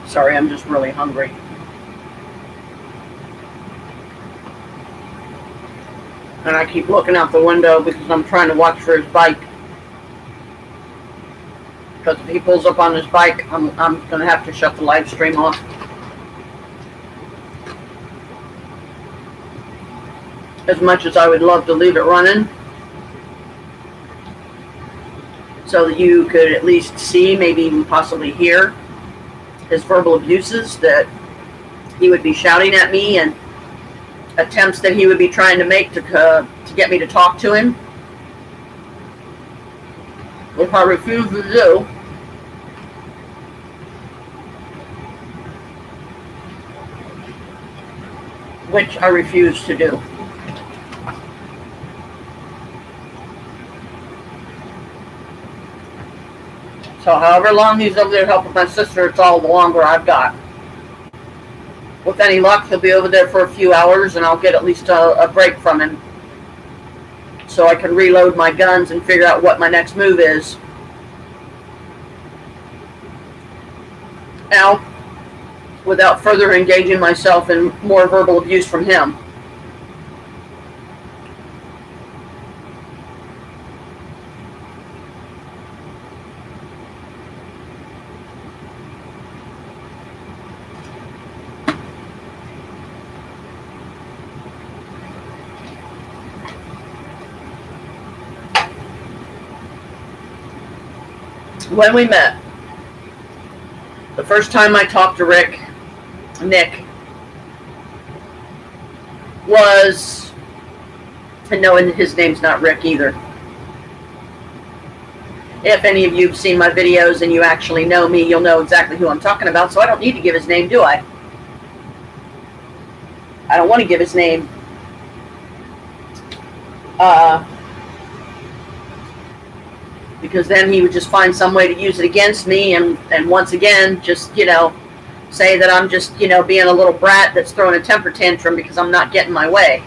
Sorry, I'm just really hungry. And I keep looking out the window because I'm trying to watch for his bike. Because if he pulls up on his bike, I'm going to have to shut the live stream off. As much as I would love to leave it running, so that you could at least see, maybe even possibly hear his verbal abuses that he would be shouting at me and attempts that he would be trying to make to get me to talk to him, which I refuse to do. Which I refuse to do. So however long he's over there helping my sister, it's all the longer I've got. With any luck, he'll be over there for a few hours and I'll get at least a break from him. So I can reload my guns and figure out what my next move is. Now, without further engaging myself in more verbal abuse from him. When we met, the first time I talked to Nick, was, and no, his name's not Rick either. If any of you have seen my videos and you actually know me, you'll know exactly who I'm talking about, so I don't need to give his name, do I? I don't want to give his name. Because then he would just find some way to use it against me and once again, just, say that I'm just, being a little brat that's throwing a temper tantrum because I'm not getting my way.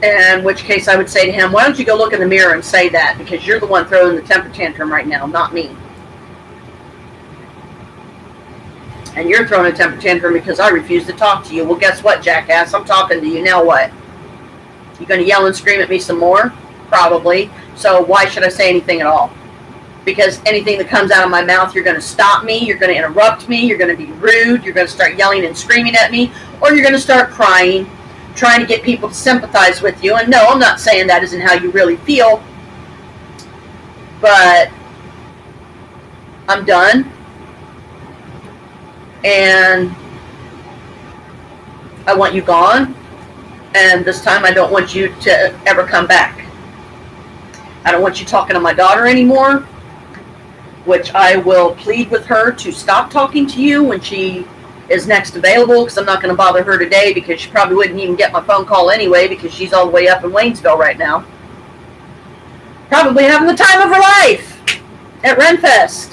In which case I would say to him, why don't you go look in the mirror and say that, because you're the one throwing the temper tantrum right now, not me. And you're throwing a temper tantrum because I refuse to talk to you. Well, guess what, jackass? I'm talking to you. Now what? You going to yell and scream at me some more? Probably. So why should I say anything at all? Because anything that comes out of my mouth, you're going to stop me, you're going to interrupt me, you're going to be rude, you're going to start yelling and screaming at me, or you're going to start crying, trying to get people to sympathize with you. And no, I'm not saying that isn't how you really feel, but I'm done. And I want you gone. And this time I don't want you to ever come back. I don't want you talking to my daughter anymore, which I will plead with her to stop talking to you when she is next available, because I'm not going to bother her today because she probably wouldn't even get my phone call anyway because she's all the way up in Waynesville right now. Probably having the time of her life at Renfest.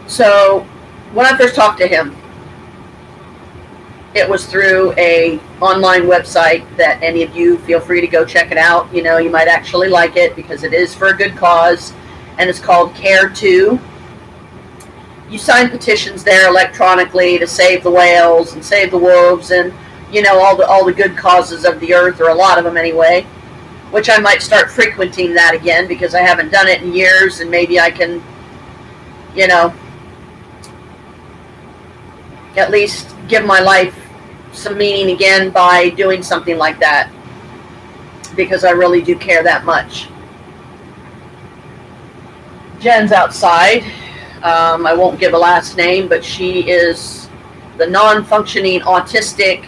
So when I first talked to him, it was through a online website that any of you feel free to go check it out. You might actually like it because it is for a good cause, and it's called Care2. You sign petitions there electronically to save the whales and save the wolves and all the good causes of the earth, or a lot of them anyway, which I might start frequenting that again because I haven't done it in years, and maybe I can at least give my life some meaning again by doing something like that, because I really do care that much. Jen's outside. I won't give a last name, but she is the non-functioning autistic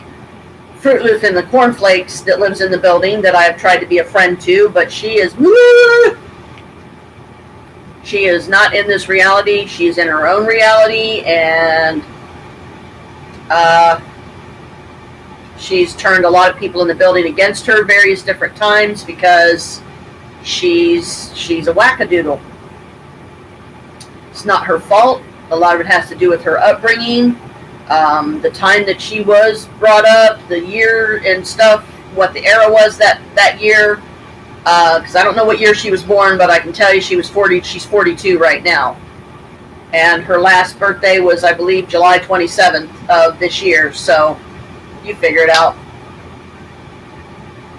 Fruit Loop in the cornflakes that lives in the building that I have tried to be a friend to, but she is not in this reality. She's in her own reality, and she's turned a lot of people in the building against her various different times because she's a wackadoodle. It's not her fault. A lot of it has to do with her upbringing, the time that she was brought up, the year and stuff, what the era was that year, because I don't know what year she was born, but I can tell you she's 42 right now. And her last birthday was, I believe, July 27th of this year. So you figure it out,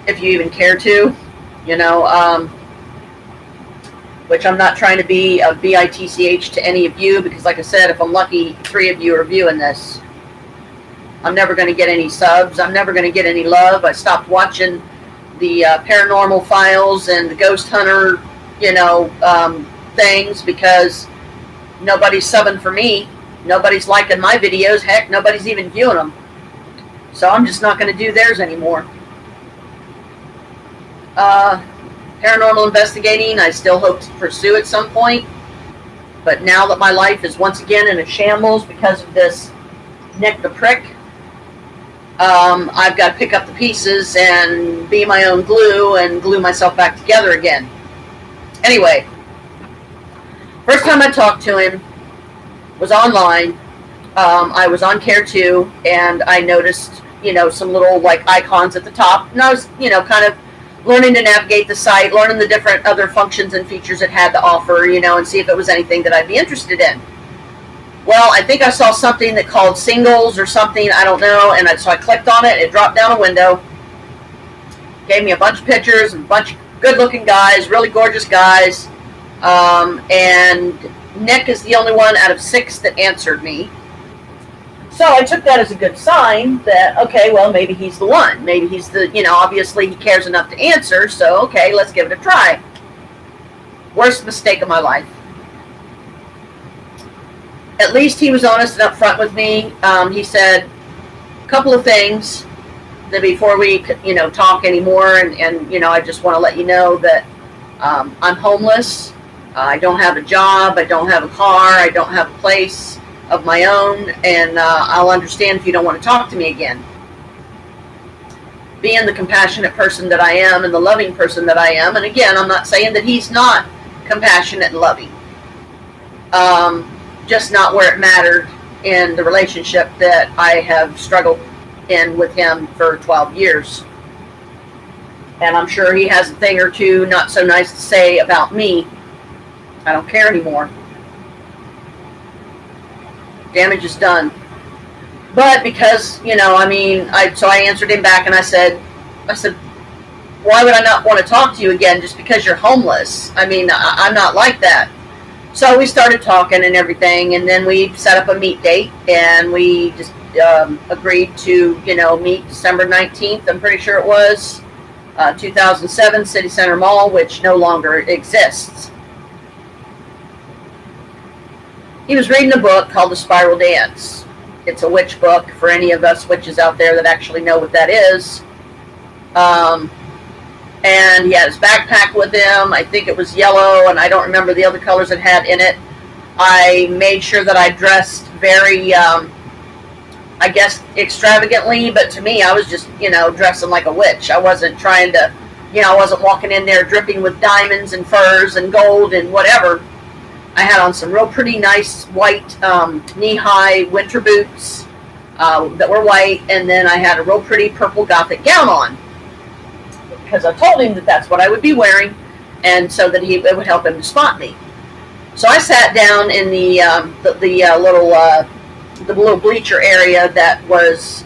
if you even care to, which I'm not trying to be a bitch to any of you, because like I said, if I'm lucky, 3 of you are viewing this. I'm never going to get any subs. I'm never going to get any love. I stopped watching the Paranormal Files and the Ghost Hunter, things, because nobody's subbing for me. Nobody's liking my videos. Heck, nobody's even viewing them. So I'm just not going to do theirs anymore. Paranormal investigating, I still hope to pursue at some point. But now that my life is once again in a shambles because of this Nick the Prick, I've got to pick up the pieces and be my own glue and glue myself back together again. Anyway, first time I talked to him was online. I was on Care 2, and I noticed, some little icons at the top, and I was, kind of learning to navigate the site, learning the different other functions and features it had to offer, and see if it was anything that I'd be interested in. Well, I think I saw something that called singles or something, I don't know, and so I clicked on it. It dropped down a window, gave me a bunch of pictures and a bunch of good-looking guys, really gorgeous guys, and Nick is the only one out of 6 that answered me. So I took that as a good sign that, okay, well, maybe he's the one. Maybe he's the, obviously he cares enough to answer, so okay, let's give it a try. Worst mistake of my life. At least he was honest and upfront with me. He said a couple of things that before we, talk anymore, and I just want to let you know that I'm homeless. I don't have a job. I don't have a car. I don't have a place of my own, and I'll understand if you don't want to talk to me again. Being the compassionate person that I am and the loving person that I am, and again, I'm not saying that he's not compassionate and loving. Just not where it mattered in the relationship that I have struggled in with him for 12 years. And I'm sure he has a thing or two not so nice to say about me. I don't care anymore. Damage is done. But because, so I answered him back and I said, why would I not want to talk to you again just because you're homeless? I'm not like that. So we started talking and everything, and then we set up a meet date, and we just agreed to, meet December 19th, I'm pretty sure it was, 2007, City Center Mall, which no longer exists. He was reading a book called The Spiral Dance. It's a witch book for any of us witches out there that actually know what that is. And he had his backpack with him. I think it was yellow, and I don't remember the other colors it had in it. I made sure that I dressed very, extravagantly, but to me, I was just, dressing like a witch. I wasn't trying to, I wasn't walking in there dripping with diamonds and furs and gold and whatever. I had on some real pretty nice white knee-high winter boots that were white, and then I had a real pretty purple gothic gown on, because I told him that that's what I would be wearing, and so that it would help him to spot me. So I sat down in the little bleacher area that was,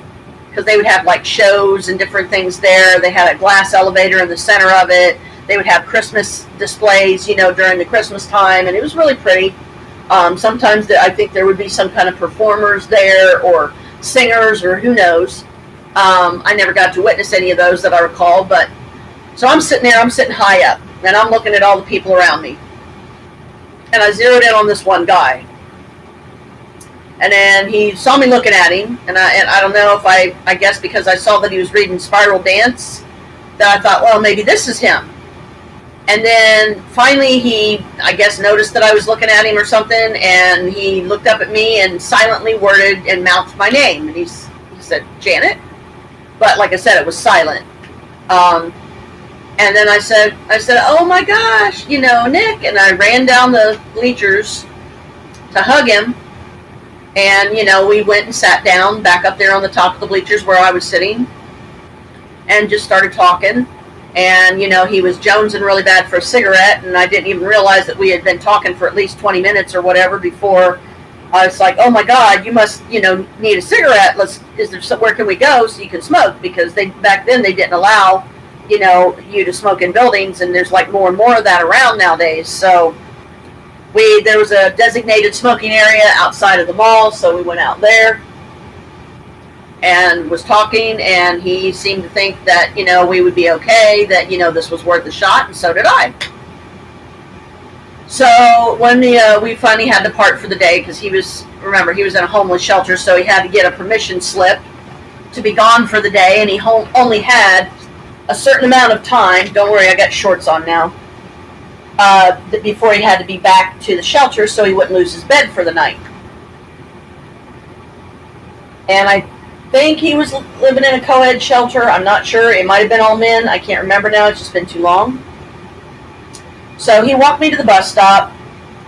because they would have shows and different things there. They had a glass elevator in the center of it. They would have Christmas displays, during the Christmas time, and it was really pretty. Sometimes I think there would be some kind of performers there, or singers, or who knows. I never got to witness any of those that I recall, but so I'm sitting there, I'm sitting high up, and I'm looking at all the people around me. And I zeroed in on this one guy. And then he saw me looking at him, and I don't know if I guess because I saw that he was reading Spiral Dance, that I thought, well, maybe this is him. And then finally he, I guess, noticed that I was looking at him or something, and he looked up at me and silently worded and mouthed my name. And he said, Janet? But like I said, it was silent. And then I said, oh my gosh, Nick. And I ran down the bleachers to hug him. And, we went and sat down back up there on the top of the bleachers where I was sitting, and just started talking. And, he was jonesing really bad for a cigarette, and I didn't even realize that we had been talking for at least 20 minutes or whatever before I was like, oh my God, you must, need a cigarette. Where can we go so you can smoke? Because back then they didn't allow, you to smoke in buildings, and there's like more and more of that around nowadays. So there was a designated smoking area outside of the mall, so we went out there and was talking, and he seemed to think that, we would be okay, that, this was worth a shot, and so did I. So when we finally had to part for the day, because he was in a homeless shelter, so he had to get a permission slip to be gone for the day, and he only had a certain amount of time. Don't worry, I got shorts on now. Before he had to be back to the shelter, so he wouldn't lose his bed for the night. And I think he was living in a co-ed shelter. I'm not sure. It might have been all men. I can't remember now. It's just been too long. So he walked me to the bus stop,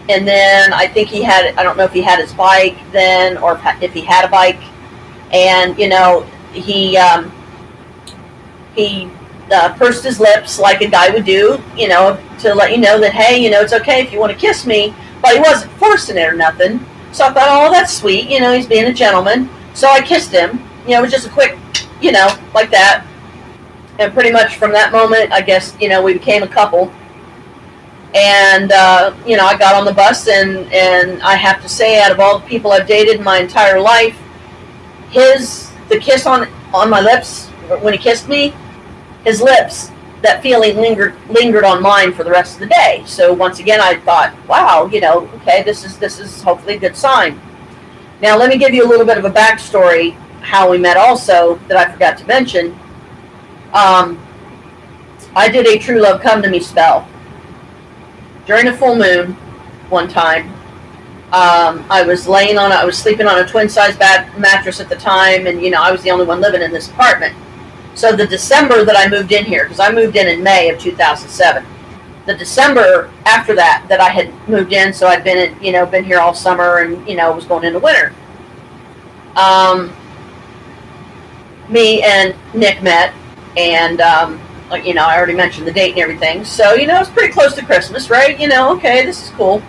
and then I think I don't know if he had his bike then or if he had a bike. And, he pursed his lips like a guy would do, to let you know that, hey, it's okay if you want to kiss me. But he wasn't forcing it or nothing. So I thought, oh, that's sweet. He's being a gentleman. So I kissed him. It was just a quick, like that. And pretty much from that moment, I guess, we became a couple. And, I got on the bus, and I have to say, out of all the people I've dated my entire life, the kiss on my lips, when he kissed me, his lips, that feeling lingered on mine for the rest of the day. So once again, I thought, wow, okay, this is hopefully a good sign. Now, let me give you a little bit of a backstory, how we met also, that I forgot to mention. I did a true love come to me spell. During a full moon, one time, I was sleeping on a twin-size mattress at the time, and, I was the only one living in this apartment. So the December that I moved in here, because I moved in May of 2007, the December after that I had moved in, so I'd been here all summer, and, was going into winter. Me and Nick met, and, I already mentioned the date and everything. So, it's pretty close to Christmas, right? Okay, this is cool.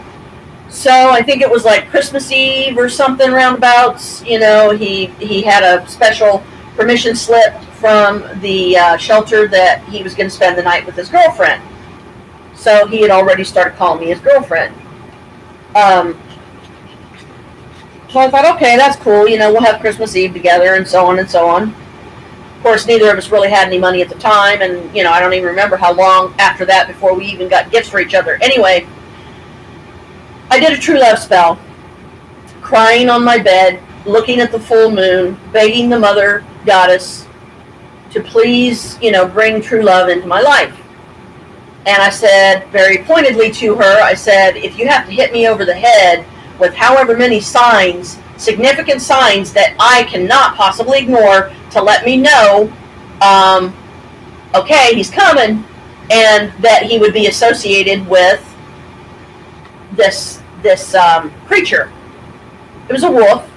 So I think it was like Christmas Eve or something roundabouts. He had a special permission slip from the shelter that he was going to spend the night with his girlfriend. So he had already started calling me his girlfriend. So I thought, okay, that's cool. We'll have Christmas Eve together, and so on and so on. Of course, neither of us really had any money at the time, and, I don't even remember how long after that before we even got gifts for each other. Anyway, I did a true love spell, crying on my bed, looking at the full moon, begging the mother goddess to please, bring true love into my life. And I said very pointedly to her, I said, if you have to hit me over the head with however many signs, significant signs that I cannot possibly ignore to let me know, okay, he's coming, and that he would be associated with this creature. It was a wolf.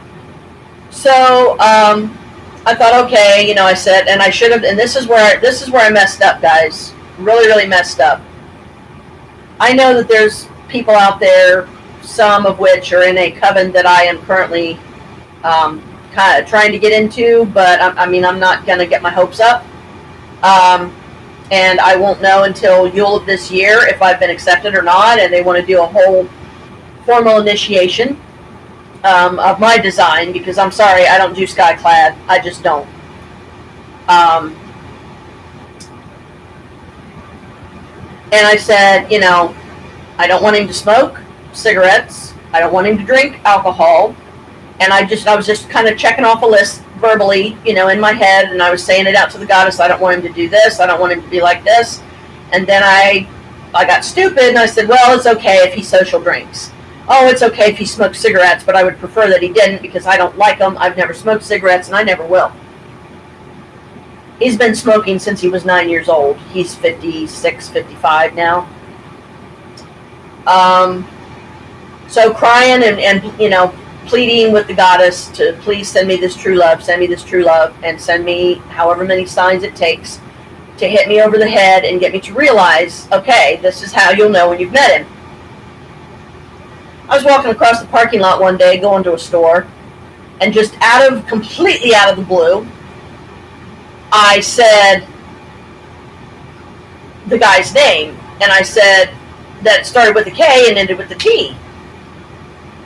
So I thought, okay, I said, and I should have, and this is where I messed up, guys. Really, really messed up. I know that there's people out there, some of which are in a coven that I am currently kind of trying to get into, but I'm not going to get my hopes up. And I won't know until Yule of this year if I've been accepted or not, and they want to do a whole formal initiation of my design, because I'm sorry, I don't do skyclad. I just don't. And I said, I don't want him to smoke cigarettes. I don't want him to drink alcohol. And I was just kind of checking off a list verbally, in my head, and I was saying it out to the goddess. I don't want him to do this. I don't want him to be like this. And then I got stupid, and I said, well, it's okay if he social drinks. Oh, it's okay if he smokes cigarettes, but I would prefer that he didn't, because I don't like them. I've never smoked cigarettes, and I never will. He's been smoking since he was 9 years old. He's 56, 55 now. So crying and pleading with the goddess to please send me this true love, and send me however many signs it takes to hit me over the head and get me to realize, okay, this is how you'll know when you've met him. I was walking across the parking lot one day going to a store, and just completely out of the blue, I said the guy's name, and I said that it started with a K and ended with a T.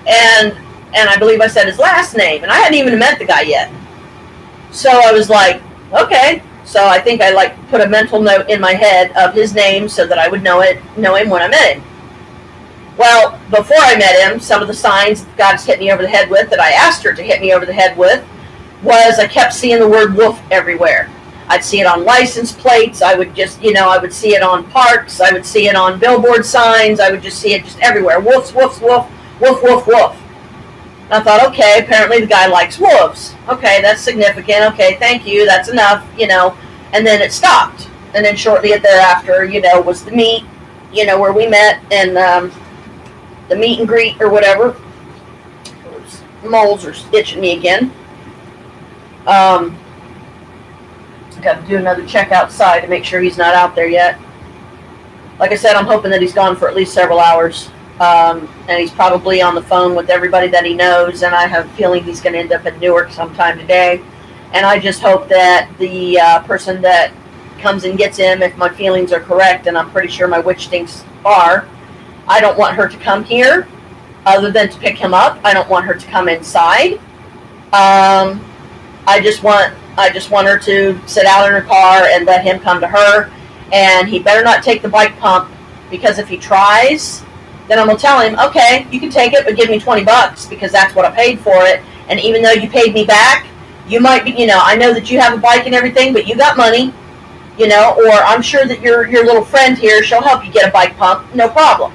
And I believe I said his last name, and I hadn't even met the guy yet. So I was like, okay. So I think I like put a mental note in my head of his name so that I would know him when I met him. Well, before I met him, some of the signs God's hit me over the head with that I asked her to hit me over the head with was I kept seeing the word wolf everywhere. I'd see it on license plates. I would just, I would see it on parks. I would see it on billboard signs. I would just see it just everywhere. Wolves, wolf, wolf, wolf, wolf, wolf. I thought, okay, apparently the guy likes wolves. Okay, that's significant. Okay, thank you. That's enough, And then it stopped. And then shortly thereafter, was the meet, where we met, and the meet and greet or whatever. Those moles are itching me again. Got to do another check outside to make sure he's not out there yet. Like I said, I'm hoping that he's gone for at least several hours. And he's probably on the phone with everybody that he knows, and I have a feeling he's going to end up in Newark sometime today. And I just hope that the person that comes and gets him, if my feelings are correct, and I'm pretty sure my witch thinks are, I don't want her to come here other than to pick him up. I don't want her to come inside. I just want her to sit out in her car and let him come to her. And he better not take the bike pump, because if he tries, then I'm going to tell him, okay, you can take it, but give me $20 because that's what I paid for it. And even though you paid me back, you might be, I know that you have a bike and everything, but you got money, or I'm sure that your little friend here, she'll help you get a bike pump, no problem.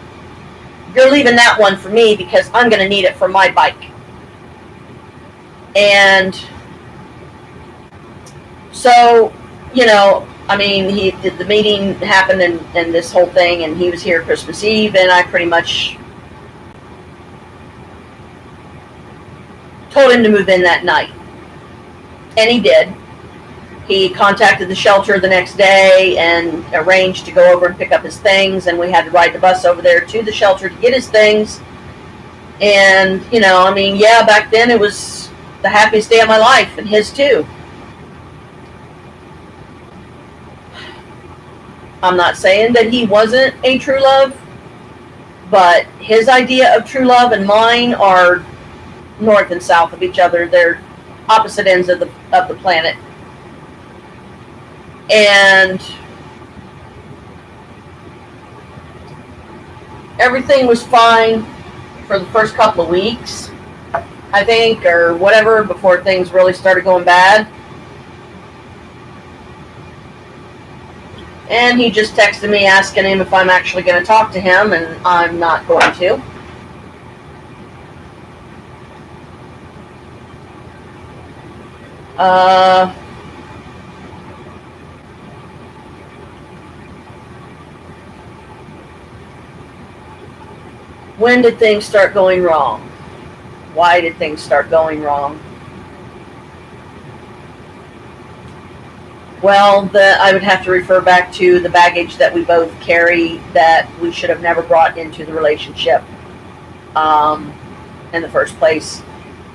You're leaving that one for me because I'm going to need it for my bike. And so, the meeting happened and this whole thing, and he was here Christmas Eve, and I pretty much told him to move in that night. And he did. He contacted the shelter the next day and arranged to go over and pick up his things, and we had to ride the bus over there to the shelter to get his things. And, back then it was the happiest day of my life, and his too. I'm not saying that he wasn't a true love, but his idea of true love and mine are north and south of each other. They're opposite ends of the planet. And everything was fine for the first couple of weeks, I think, or whatever, before things really started going bad. And he just texted me asking him if I'm actually going to talk to him, and I'm not going to. When did things start going wrong? Why did things start going wrong? Well, I would have to refer back to the baggage that we both carry that we should have never brought into the relationship in the first place,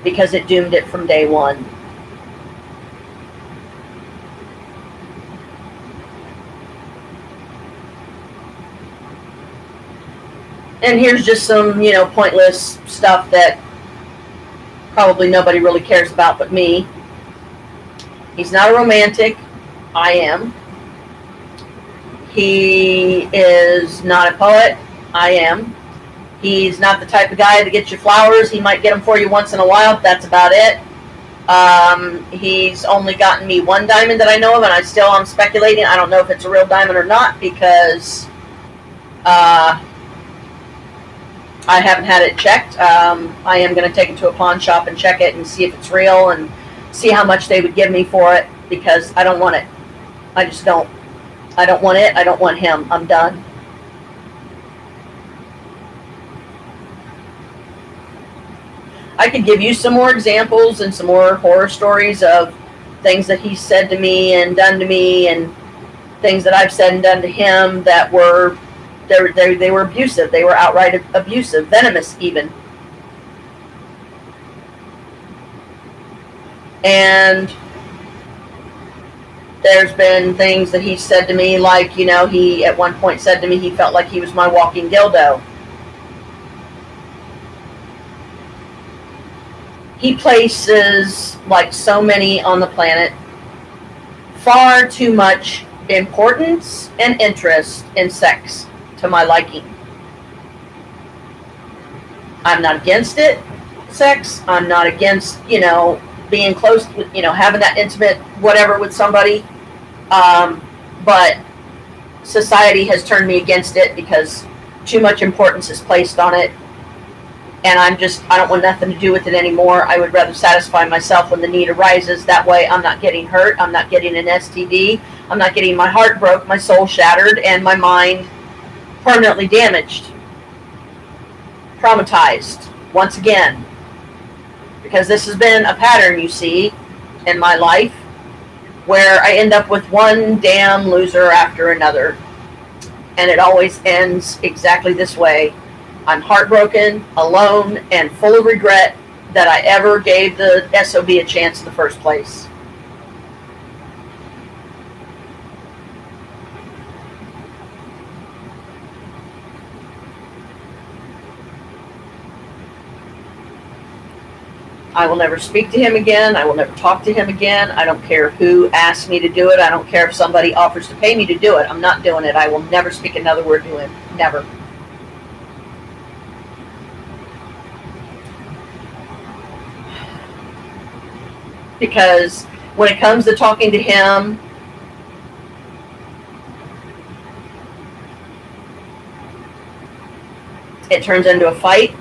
because it doomed it from day one. And here's just some, pointless stuff that probably nobody really cares about but me. He's not a romantic. I am. He is not a poet. I am. He's not the type of guy that gets you flowers. He might get them for you once in a while, but that's about it. He's only gotten me one diamond that I know of, and I'm speculating. I don't know if it's a real diamond or not, because I haven't had it checked. I am going to take it to a pawn shop and check it and see if it's real and see how much they would give me for it, because I don't want it. I just don't. I don't want it. I don't want him. I'm done. I could give you some more examples and some more horror stories of things that he said to me and done to me, and things that I've said and done to him that were they were abusive. They were outright abusive, venomous even. And there's been things that he said to me, like, you know, he at one point said to me he felt like he was my walking dildo. He places, like so many on the planet, far too much importance and interest in sex to my liking. I'm not against it, sex. I'm not against, you know, being close with, you know, having that intimate whatever with somebody. But society has turned me against it because too much importance is placed on it. And I don't want nothing to do with it anymore. I would rather satisfy myself when the need arises. That way I'm not getting hurt. I'm not getting an STD. I'm not getting my heart broke, my soul shattered, and my mind permanently damaged. Traumatized. Once again. Because this has been a pattern, you see, in my life, where I end up with one damn loser after another. And it always ends exactly this way. I'm heartbroken, alone, and full of regret that I ever gave the SOB a chance in the first place. I will never speak to him again. I will never talk to him again. I don't care who asks me to do it. I don't care if somebody offers to pay me to do it. I'm not doing it. I will never speak another word to him. Never. Because when it comes to talking to him, it turns into a fight.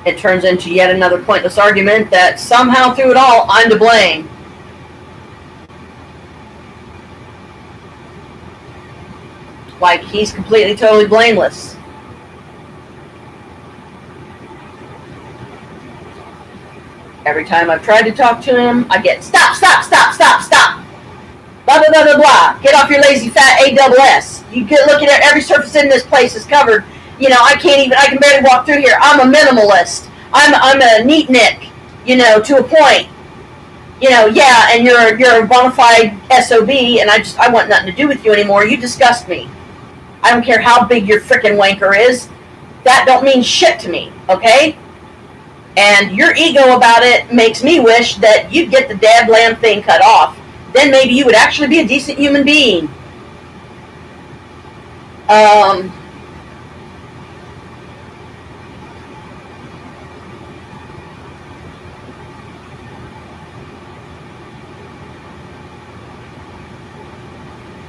It turns into yet another pointless argument that somehow through it all, I'm to blame. Like he's completely, totally blameless. Every time I've tried to talk to him, I get stop. Blah, blah, blah, blah, blah. Get off your lazy fat ASS. You get looking at every surface in this place is covered. You know, I can barely walk through here. I'm a minimalist. I'm a neatnik, you know, to a point. You know, yeah, and you're a bona fide SOB, and I want nothing to do with you anymore. You disgust me. I don't care how big your frickin' wanker is. That don't mean shit to me, okay? And your ego about it makes me wish that you'd get the dadlam thing cut off. Then maybe you would actually be a decent human being.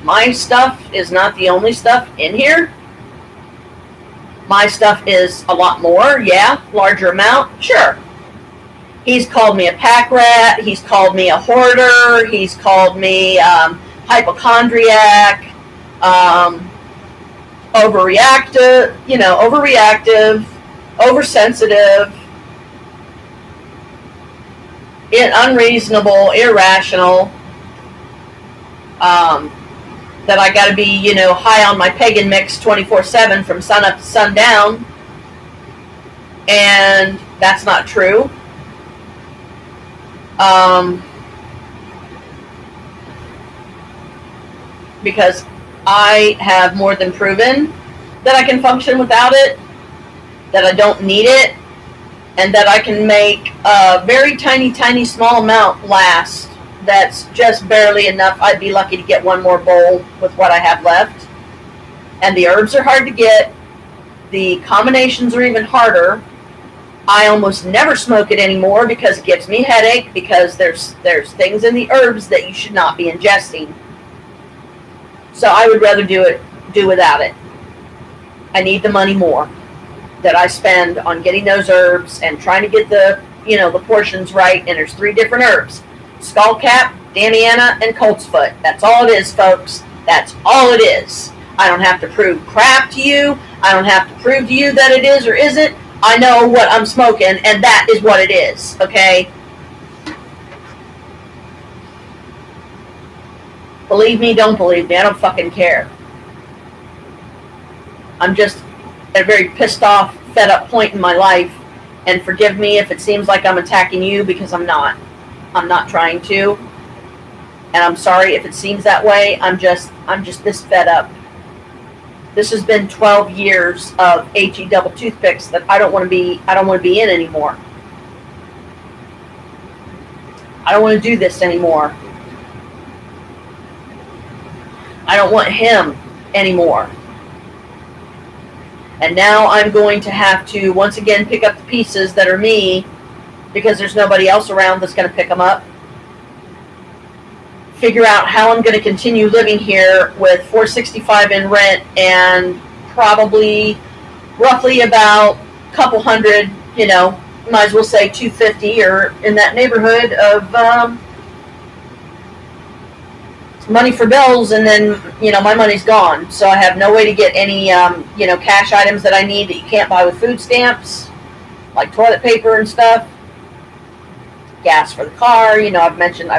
My stuff is not the only stuff in here. My stuff is a lot more, yeah, larger amount, sure. He's called me a pack rat, he's called me a hoarder, he's called me hypochondriac, overreactive, oversensitive, unreasonable, irrational, that I got to be, you know, high on my pagan mix 24/7 from sun up to sundown. And that's not true. Because I have more than proven that I can function without it, that I don't need it, and that I can make a very tiny, tiny, small amount last. That's just barely enough. I'd be lucky to get one more bowl with what I have left. And the herbs are hard to get. The combinations are even harder. I almost never smoke it anymore because it gives me a headache, because there's things in the herbs that you should not be ingesting. So I would rather do without it. I need the money more that I spend on getting those herbs and trying to get the portions right. And there's 3 different herbs. Skullcap, Damiana, and Coltsfoot. That's all it is, folks. That's all it is. I don't have to prove crap to you. I don't have to prove to you that it is or isn't. I know what I'm smoking, and that is what it is, okay? Believe me, don't believe me, I don't fucking care. I'm just at a very pissed off, fed up point in my life, and forgive me if it seems like I'm attacking you, because I'm not. I'm not trying to. And I'm sorry if it seems that way. I'm just this fed up. This has been 12 years of HE double toothpicks that I don't want to be in anymore. I don't want to do this anymore. I don't want him anymore. And now I'm going to have to once again pick up the pieces that are me, because there's nobody else around that's going to pick them up. Figure out how I'm going to continue living here with $465 in rent and probably roughly about a couple hundred, might as well say $250 or in that neighborhood of money for bills, and then my money's gone, so I have no way to get any cash items that I need that you can't buy with food stamps, like toilet paper and stuff, gas for the car. I've mentioned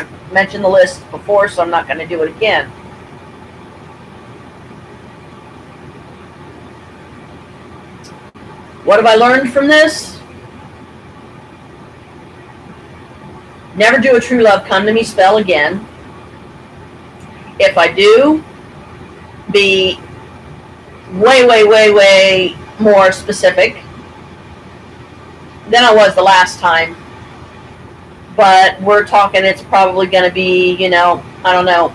the list before, so I'm not going to do it again. What have I learned from this? Never do a true love come to me spell again. If I do, be way, way, way, way more specific than I was the last time. But we're talking, it's probably going to be, I don't know,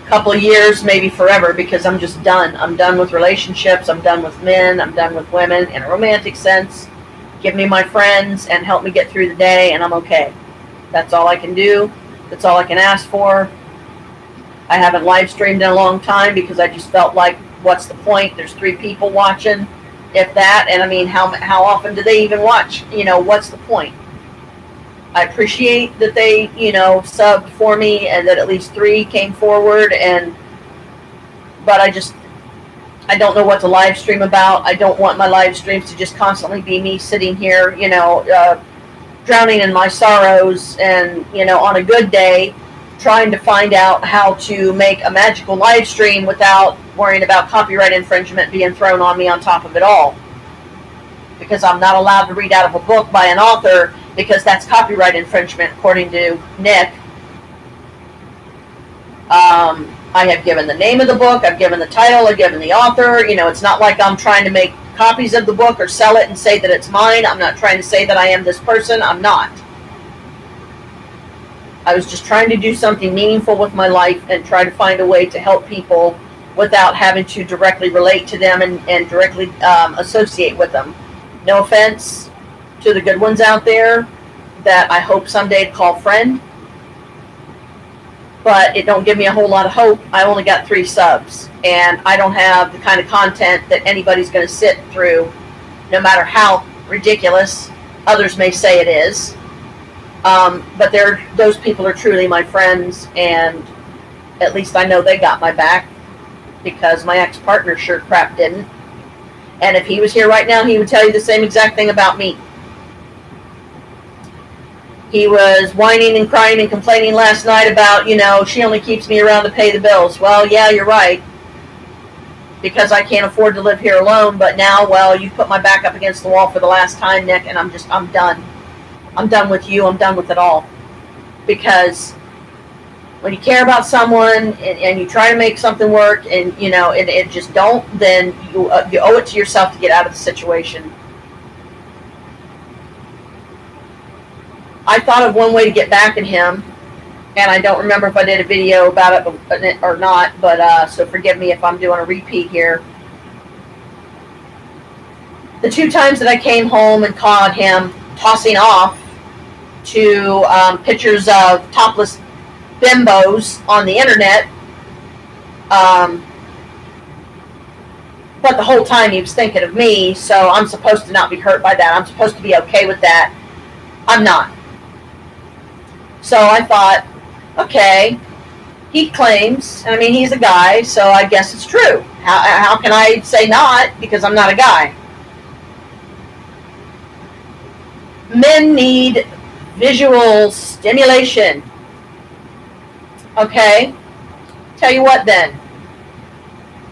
a couple of years, maybe forever, because I'm just done. I'm done with relationships. I'm done with men. I'm done with women in a romantic sense. Give me my friends and help me get through the day, and I'm okay. That's all I can do. That's all I can ask for. I haven't live streamed in a long time because I just felt like, what's the point? There's 3 people watching, if that. And I mean, how often do they even watch? What's the point? I appreciate that they, subbed for me and that at least 3 came forward. But I don't know what to live stream about. I don't want my live streams to just constantly be me sitting here, drowning in my sorrows, and on a good day trying to find out how to make a magical live stream without worrying about copyright infringement being thrown on me on top of it all, because I'm not allowed to read out of a book by an author, because that's copyright infringement according to Nick. I have given the name of the book, I've given the title, I've given the author. It's not like I'm trying to make copies of the book or sell it and say that it's mine. I'm not trying to say that I am this person. I'm not. I was just trying to do something meaningful with my life and try to find a way to help people without having to directly relate to them and directly associate with them. No offense to the good ones out there that I hope someday to call friend, but it don't give me a whole lot of hope. I only got 3 subs, and I don't have the kind of content that anybody's going to sit through, no matter how ridiculous others may say it is. But those people are truly my friends, and at least I know they got my back, because my ex-partner sure crap didn't. And if he was here right now, he would tell you the same exact thing about me. He was whining and crying and complaining last night about, she only keeps me around to pay the bills. Well, yeah, you're right, because I can't afford to live here alone. But now, well, you put my back up against the wall for the last time, Nick, and I'm done. I'm done with you. I'm done with it all. Because when you care about someone and you try to make something work, and it just don't, then you owe it to yourself to get out of the situation. I thought of one way to get back at him, and I don't remember if I did a video about it or not, but so forgive me if I'm doing a repeat here. The 2 times that I came home and caught him tossing off to pictures of topless bimbos on the internet, but the whole time he was thinking of me, so I'm supposed to not be hurt by that. I'm supposed to be okay with that. I'm not. So I thought, okay, he claims, I mean, he's a guy, so I guess it's true. How can I say not, because I'm not a guy? Men need visual stimulation. Okay? Tell you what then.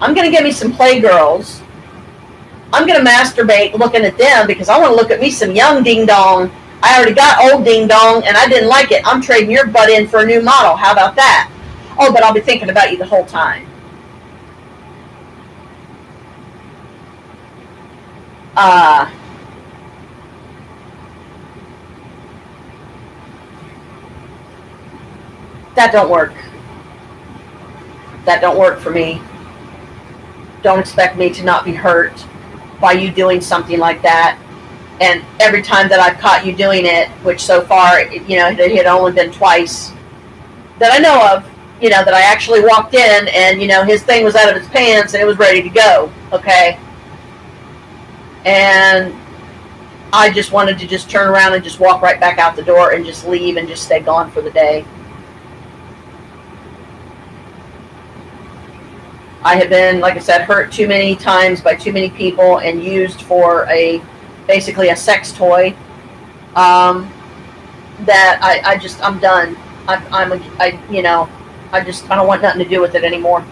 I'm going to get me some Playgirls. I'm going to masturbate looking at them because I want to look at me some young ding dong. I already got old ding dong and I didn't like it. I'm trading your butt in for a new model. How about that? Oh, but I'll be thinking about you the whole time. That don't work. That don't work for me. Don't expect me to not be hurt by you doing something like that. And every time that I've caught you doing it, which so far, it had only been twice that I know of, that I actually walked in and, his thing was out of his pants and it was ready to go. Okay. And I just wanted to just turn around and just walk right back out the door and just leave and just stay gone for the day. I have been, like I said, hurt too many times by too many people and used for basically a sex toy. That I'm done. I don't want nothing to do with it anymore.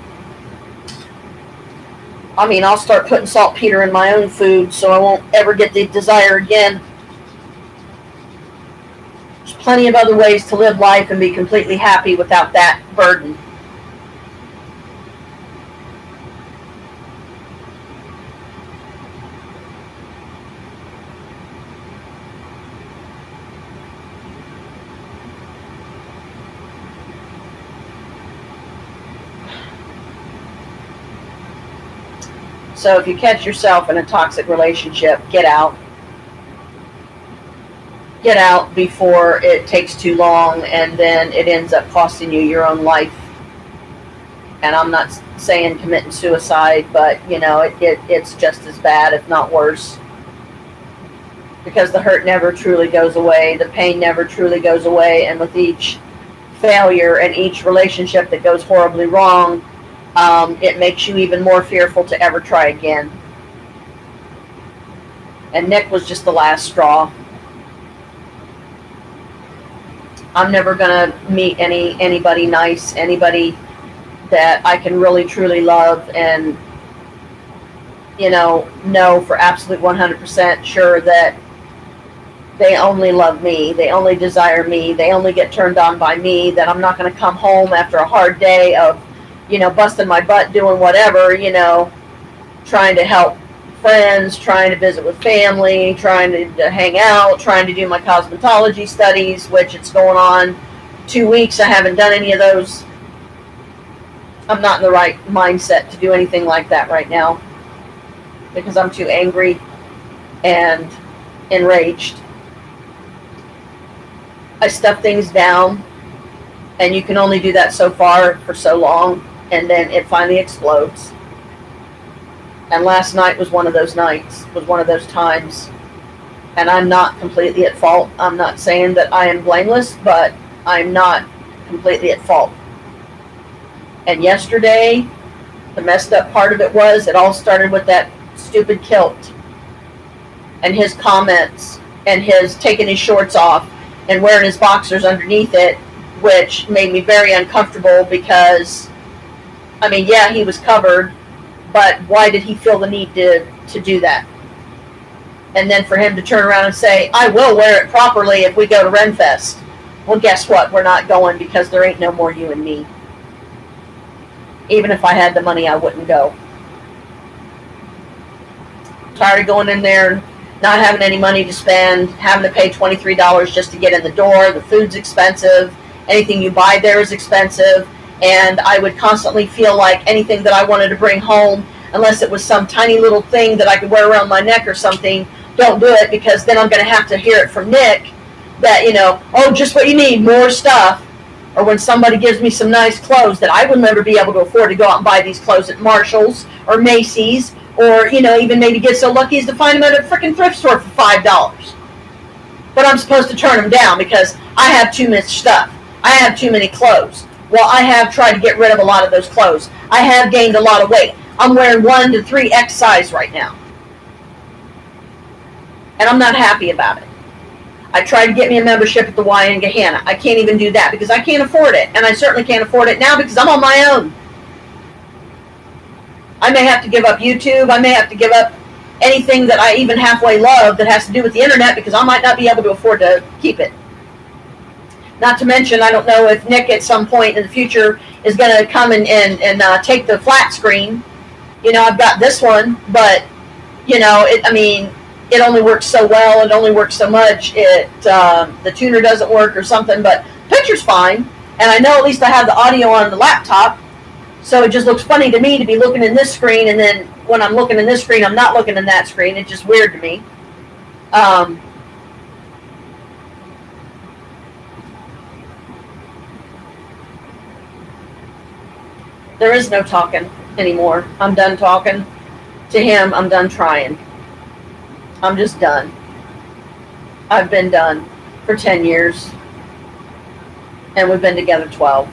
I mean, I'll start putting saltpeter in my own food so I won't ever get the desire again. There's plenty of other ways to live life and be completely happy without that burden. So if you catch yourself in a toxic relationship, get out. Get out before it takes too long and then it ends up costing you your own life. And I'm not saying committing suicide, but it's just as bad, if not worse. Because the hurt never truly goes away. The pain never truly goes away. And with each failure and each relationship that goes horribly wrong, it makes you even more fearful to ever try again. And Nick was just the last straw. I'm never going to meet anybody nice, anybody that I can really truly love and, know for absolute 100% sure that they only love me, they only desire me, they only get turned on by me, that I'm not going to come home after a hard day of busting my butt doing whatever, trying to help friends, trying to visit with family, trying to hang out, trying to do my cosmetology studies, which it's going on 2 weeks. I haven't done any of those. I'm not in the right mindset to do anything like that right now because I'm too angry and enraged. I stuff things down, and you can only do that so far for so long. And then it finally explodes. And last night was one of those nights, was one of those times. And I'm not completely at fault. I'm not saying that I am blameless, but I'm not completely at fault. And yesterday, the messed up part of it was, it all started with that stupid kilt. And his comments, and his taking his shorts off, and wearing his boxers underneath it, which made me very uncomfortable because yeah, he was covered, but why did he feel the need to do that? And then for him to turn around and say, I will wear it properly if we go to Renfest. Well, guess what? We're not going because there ain't no more you and me. Even if I had the money, I wouldn't go. Tired of going in there, not having any money to spend, having to pay $23 just to get in the door. The food's expensive. Anything you buy there is expensive. And I would constantly feel like anything that I wanted to bring home, unless it was some tiny little thing that I could wear around my neck or something, don't do it, because then I'm going to have to hear it from Nick that, oh, just what you need, more stuff. Or when somebody gives me some nice clothes that I would never be able to afford to go out and buy these clothes at Marshall's or Macy's, or, even maybe get so lucky as to find them at a freaking thrift store for $5. But I'm supposed to turn them down because I have too much stuff. I have too many clothes. Well, I have tried to get rid of a lot of those clothes. I have gained a lot of weight. I'm wearing 1 to 3X size right now. And I'm not happy about it. I tried to get me a membership at the Y in Gahanna. I can't even do that because I can't afford it. And I certainly can't afford it now because I'm on my own. I may have to give up YouTube. I may have to give up anything that I even halfway love that has to do with the internet because I might not be able to afford to keep it. Not to mention, I don't know if Nick at some point in the future is going to come and take the flat screen. You know, I've got this one, but, you know, it only works so well. It only works so much. The tuner doesn't work or something, but the picture's fine. And I know at least I have the audio on the laptop. So it just looks funny to me to be looking in this screen, and then when I'm looking in this screen, I'm not looking in that screen. It's just weird to me. There is no talking anymore. I'm done talking to him. I'm done trying. I'm just done. I've been done for 10 years, and we've been together 12.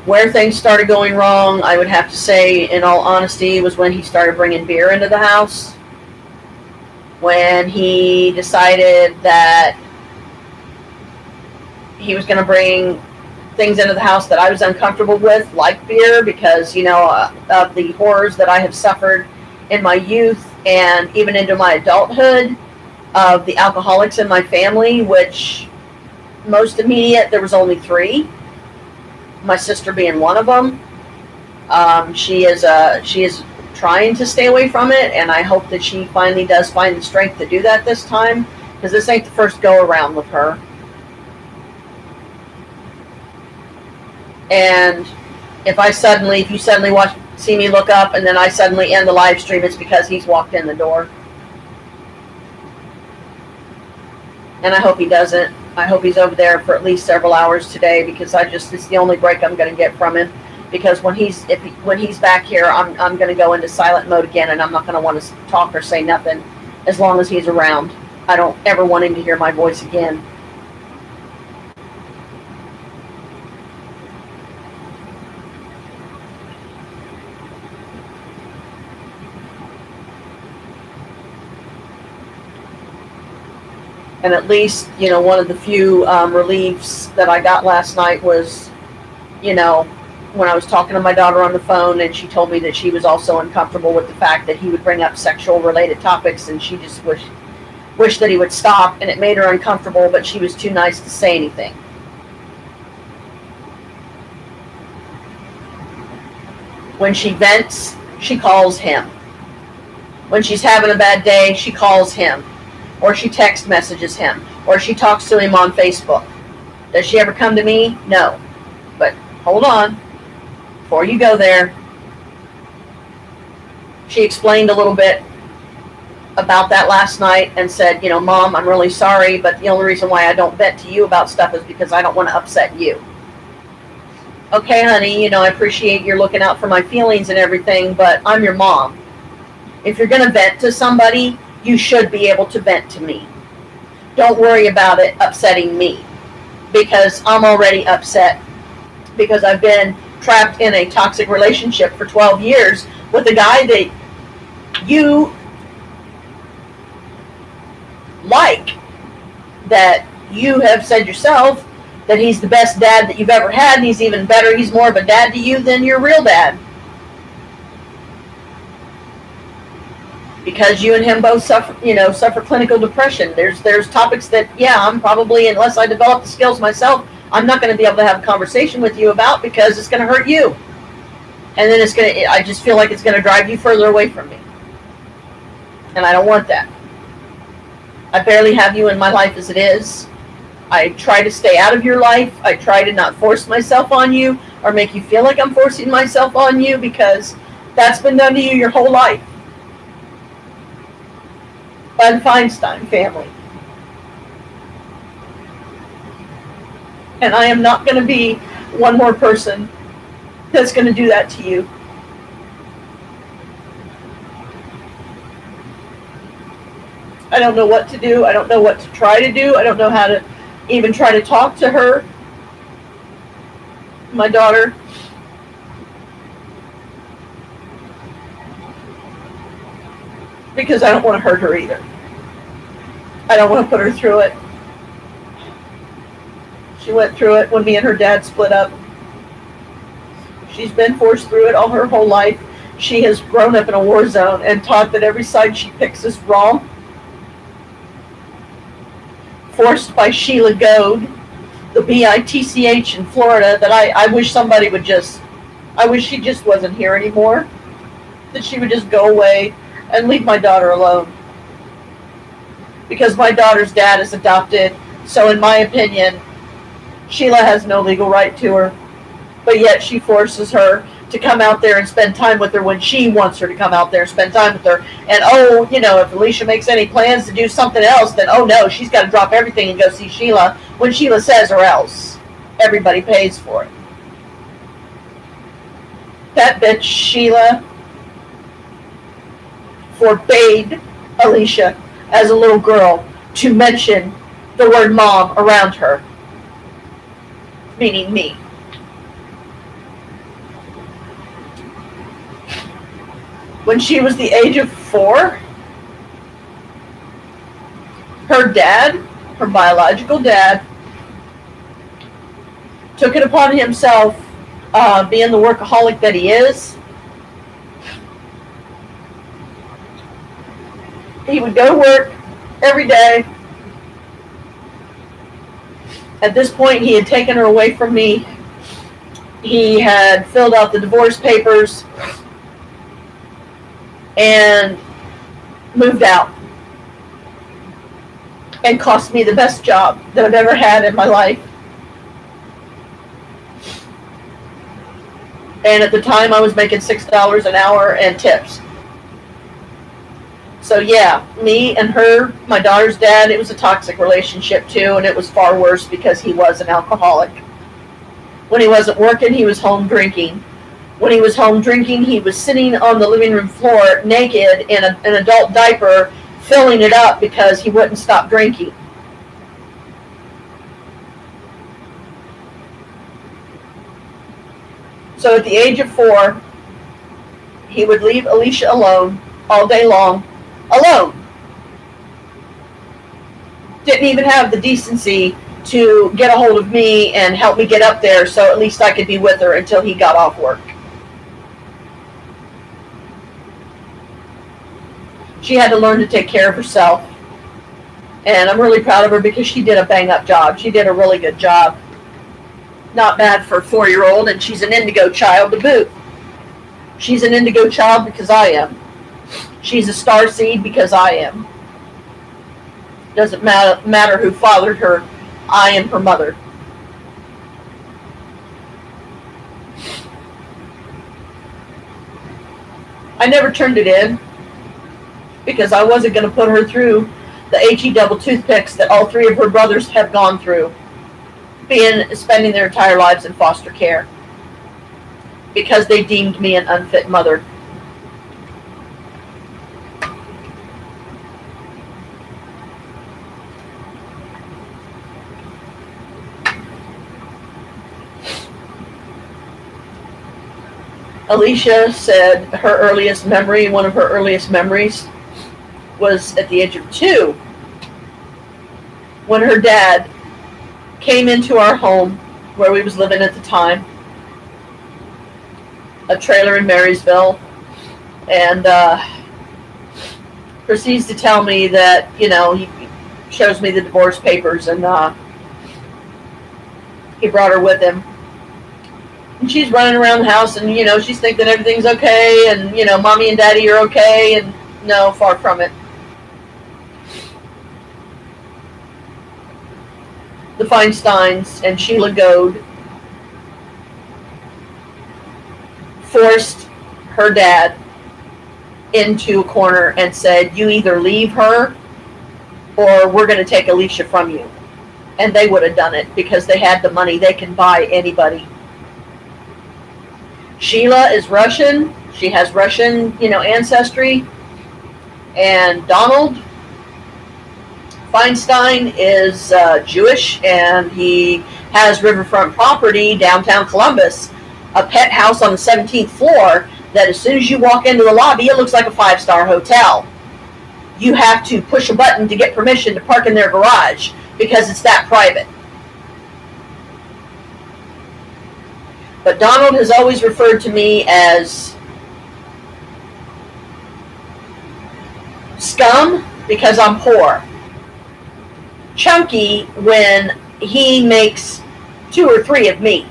Where things started going wrong, I would have to say, in all honesty, was when he started bringing beer into the house. When he decided that he was going to bring things into the house that I was uncomfortable with, like beer, because, you know, of the horrors that I have suffered in my youth and even into my adulthood of the alcoholics in my family, which most immediate, there was only 3. My sister being one of them. She is trying to stay away from it, and I hope that she finally does find the strength to do that this time, because this ain't the first go around with her. And if you suddenly see me look up and then I suddenly end the live stream, it's because he's walked in the door. And I hope he doesn't. I hope he's over there for at least several hours today, because it's the only break I'm going to get from him. Because when he's back here, I'm going to go into silent mode again, and I'm not going to want to talk or say nothing as long as he's around. I don't ever want him to hear my voice again. And at least, you know, one of the few reliefs that I got last night was, you know, when I was talking to my daughter on the phone, and she told me that she was also uncomfortable with the fact that he would bring up sexual related topics, and she just wished that he would stop, and it made her uncomfortable, but she was too nice to say anything. When she vents, she calls him. When she's having a bad day, she calls him. Or she text messages him, or she talks to him on Facebook. Does she ever come to me? No. But hold on. Before you go there, she explained a little bit about that last night and said, you know, Mom, I'm really sorry, but the only reason why I don't vent to you about stuff is because I don't want to upset you. Okay, honey, you know, I appreciate you're looking out for my feelings and everything, but I'm your mom. If you're going to vent to somebody, you should be able to vent to me. Don't worry about it upsetting me, because I'm already upset, because I've been trapped in a toxic relationship for 12 years with a guy that you like, that you have said yourself that he's the best dad that you've ever had, and he's even better, he's more of a dad to you than your real dad. Because you and him both suffer clinical depression. There's topics that, yeah, I'm probably, unless I develop the skills myself, I'm not going to be able to have a conversation with you about, because it's going to hurt you. And then I just feel like it's going to drive you further away from me. And I don't want that. I barely have you in my life as it is. I try to stay out of your life. I try to not force myself on you or make you feel like I'm forcing myself on you, because that's been done to you your whole life by the Feinstein family. And I am not going to be one more person that's going to do that to you. I don't know what to do. I don't know what to try to do. I don't know how to even try to talk to her, my daughter. Because I don't want to hurt her either. I don't want to put her through it. She went through it when me and her dad split up. She's been forced through it all her whole life. She has grown up in a war zone and taught that every side she picks is wrong. Forced by Sheila Goad, the BITCH in Florida, that I wish somebody would just, I wish she just wasn't here anymore. That she would just go away and leave my daughter alone. Because my daughter's dad is adopted, so in my opinion, Sheila has no legal right to her. But yet she forces her to come out there and spend time with her when she wants her to come out there and spend time with her. And oh, you know, if Alicia makes any plans to do something else, then oh no, she's got to drop everything and go see Sheila when Sheila says or else. Everybody pays for it. That bitch Sheila forbade Alicia as a little girl to mention the word mom around her. Meaning me. When she was the age of 4, her dad, her biological dad, took it upon himself, being the workaholic that he is. He would go to work every day. At this point, he had taken her away from me. He had filled out the divorce papers and moved out and cost me the best job that I've ever had in my life. And at the time I was making $6 an hour and tips. So yeah, me and her, my daughter's dad, it was a toxic relationship too, and it was far worse because he was an alcoholic. When he wasn't working, he was home drinking. When he was home drinking, he was sitting on the living room floor naked in an adult diaper, filling it up because he wouldn't stop drinking. So at the age of 4, he would leave Alicia alone all day long. Alone. Didn't even have the decency to get a hold of me and help me get up there so at least I could be with her until he got off work. She had to learn to take care of herself. And I'm really proud of her because she did a bang-up job. She did a really good job. Not bad for a 4-year-old, and she's an indigo child to boot. She's an indigo child because I am. She's a star seed because I am. Doesn't matter who fathered her. I am her mother. I never turned it in because I wasn't going to put her through the HE double toothpicks that all 3 of her brothers have gone through, spending their entire lives in foster care because they deemed me an unfit mother. Alicia said her earliest memory, one of her earliest memories, was at the age of 2, when her dad came into our home where we was living at the time, a trailer in Marysville, and proceeds to tell me that, you know, he shows me the divorce papers, and he brought her with him. And she's running around the house, and, you know, she's thinking everything's okay, and, you know, mommy and daddy are okay, and no, far from it. The Feinsteins and Sheila Goad forced her dad into a corner and said, you either leave her or we're going to take Alicia from you. And they would have done it because they had the money. They can buy anybody. Sheila is Russian. She has Russian, you know, ancestry. And Donald Feinstein is Jewish, and he has riverfront property downtown Columbus, a pet house on the 17th floor that as soon as you walk into the lobby, it looks like a 5-star hotel. you have to push a button to get permission to park in their garage because it's that private. But Donald has always referred to me as scum because I'm poor. Chunky when he makes 2 or 3 of me.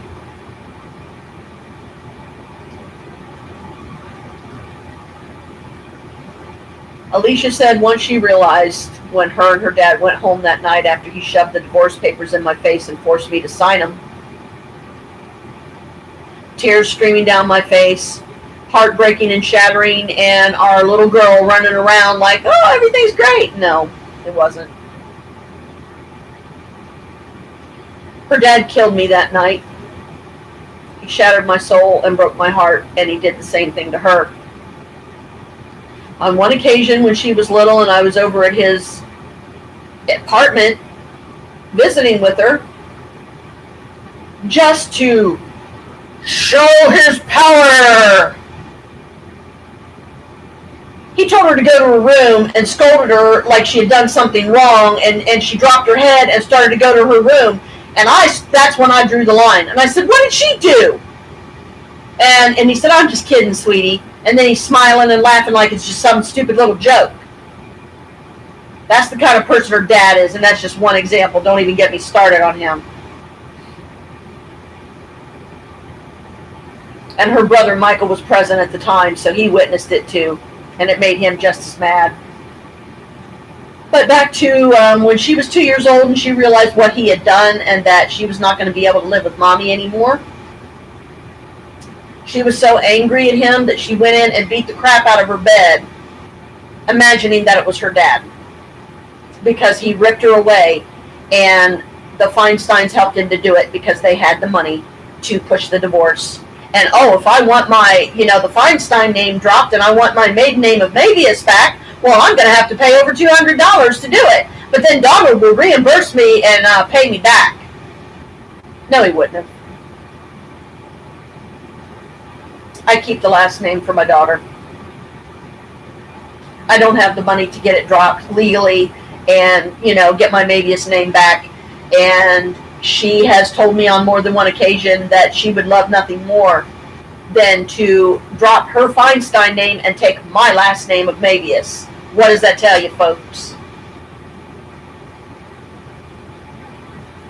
Alicia said once she realized when her and her dad went home that night after he shoved the divorce papers in my face and forced me to sign them, tears streaming down my face, heartbreaking and shattering, and our little girl running around like, oh, everything's great. No, it wasn't. Her dad killed me that night. He shattered my soul and broke my heart, and he did the same thing to her. On one occasion when she was little and I was over at his apartment visiting with her, just to show his power, he told her to go to her room and scolded her like she had done something wrong, and she dropped her head and started to go to her room. And that's when I drew the line. And I said, what did she do? And he said, I'm just kidding, sweetie. And then he's smiling and laughing like it's just some stupid little joke. That's the kind of person her dad is, and that's just one example. Don't even get me started on him. And her brother Michael was present at the time, so he witnessed it too. And it made him just as mad. But back to when she was 2 years old and she realized what he had done and that she was not going to be able to live with mommy anymore. She was so angry at him that she went in and beat the crap out of her bed, imagining that it was her dad. Because he ripped her away, and the Feinsteins helped him to do it because they had the money to push the divorce. And if I want my, the Feinstein name dropped and I want my maiden name of Mavius back, well, I'm going to have to pay over $200 to do it. But then Donald will reimburse me and pay me back. No, he wouldn't have. I keep the last name for my daughter. I don't have the money to get it dropped legally and, get my Mavius name back. And she has told me on more than one occasion that she would love nothing more than to drop her Feinstein name and take my last name of Mavius. What does that tell you, folks?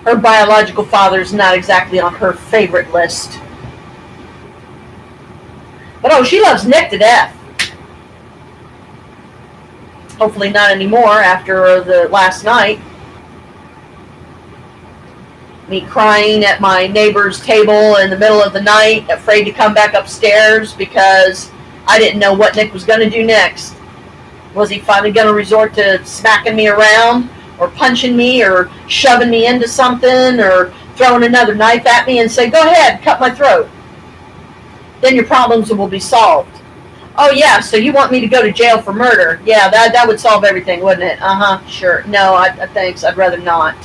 Her biological father's not exactly on her favorite list. But she loves Nick to death. Hopefully not anymore after the last night. Me crying at my neighbor's table in the middle of the night, afraid to come back upstairs because I didn't know what Nick was going to do next. Was he finally going to resort to smacking me around or punching me or shoving me into something or throwing another knife at me and say, go ahead, cut my throat. Then your problems will be solved. Oh, yeah, so you want me to go to jail for murder? Yeah, that would solve everything, wouldn't it? Uh-huh, sure. No, thanks. I'd rather not.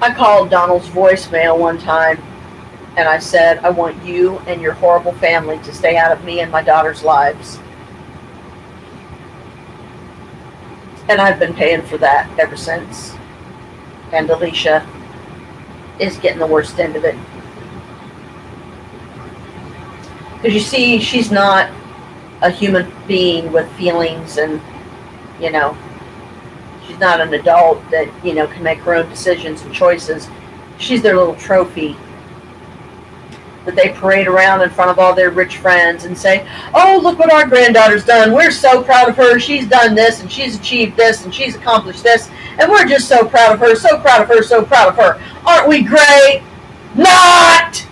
I called Donald's voicemail one time, and I said, I want you and your horrible family to stay out of me and my daughter's lives. And I've been paying for that ever since. And Alicia is getting the worst end of it. Because you see, she's not a human being with feelings and, she's not an adult that, can make her own decisions and choices. She's their little trophy that they parade around in front of all their rich friends and say, oh, look what our granddaughter's done. We're so proud of her. She's done this, and she's achieved this, and she's accomplished this, and we're just so proud of her, so proud of her, so proud of her. Aren't we great? Not!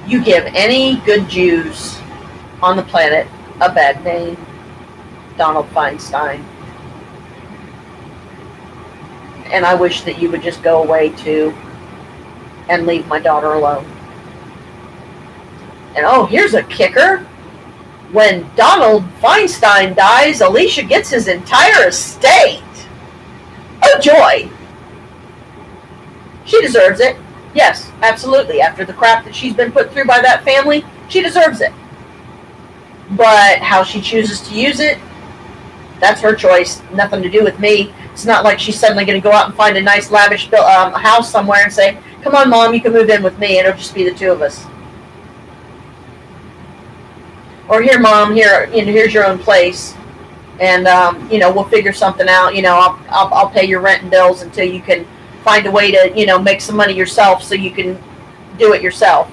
You give any good Jews on the planet a bad name. Donald Feinstein. And I wish that you would just go away too and leave my daughter alone. And oh, here's a kicker. When Donald Feinstein dies, Alicia gets his entire estate. Oh, joy. She deserves it. Yes, absolutely. After the crap that she's been put through by that family, she deserves it. But how she chooses to use it, that's her choice. Nothing to do with me. It's not like she's suddenly going to go out and find a nice, lavish house somewhere and say, come on, Mom, you can move in with me. It'll just be the two of us. Or here, Mom, here's your own place. And, we'll figure something out. I'll pay your rent and bills until you can find a way to, make some money yourself so you can do it yourself.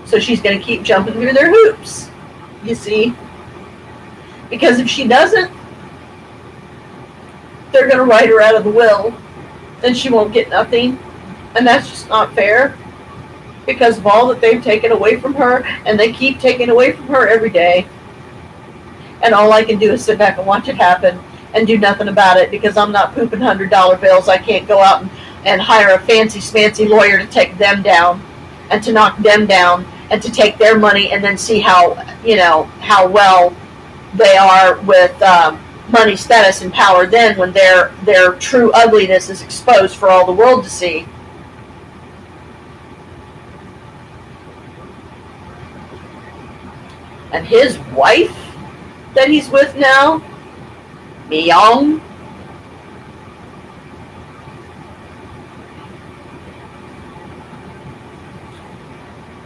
So she's going to keep jumping through their hoops, you see. Because if she doesn't, they're going to write her out of the will. Then she won't get nothing. And that's just not fair. Because of all that they've taken away from her, and they keep taking away from her every day. And all I can do is sit back and watch it happen and do nothing about it, because I'm not pooping $100 bills. I can't go out and hire a fancy smancy lawyer to take them down and to knock them down and to take their money and then see how well they are with money, status, and power then, when their true ugliness is exposed for all the world to see. And his wife that he's with now, Mi-young,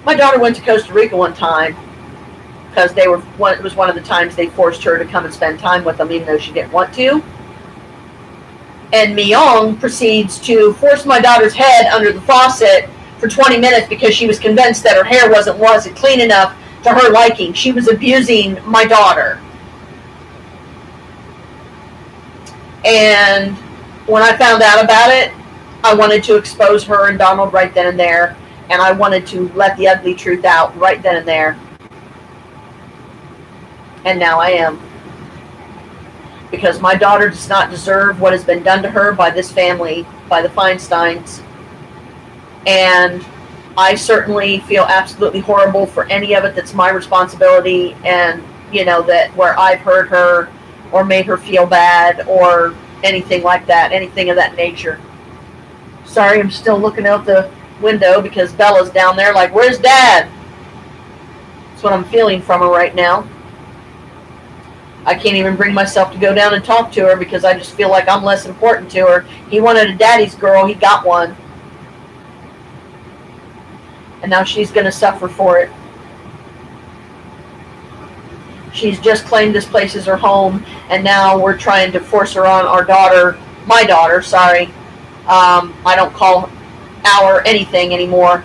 my daughter went to Costa Rica one time because it was one of the times they forced her to come and spend time with them, even though she didn't want to. And Mi-young proceeds to force my daughter's head under the faucet for 20 minutes because she was convinced that her hair wasn't clean enough to her liking. She was abusing my daughter. And when I found out about it, I wanted to expose her and Donald right then and there. And I wanted to let the ugly truth out right then and there. And now I am. Because my daughter does not deserve what has been done to her by this family, by the Feinsteins. And I certainly feel absolutely horrible for any of it that's my responsibility, and, that where I've hurt her or made her feel bad or anything like that, anything of that nature. Sorry, I'm still looking out the window because Bella's down there like, where's Dad? That's what I'm feeling from her right now. I can't even bring myself to go down and talk to her because I just feel like I'm less important to her. He wanted a daddy's girl, he got one. And now she's going to suffer for it. She's just claimed this place as her home, and now we're trying to force her on my daughter, sorry. I don't call our anything anymore.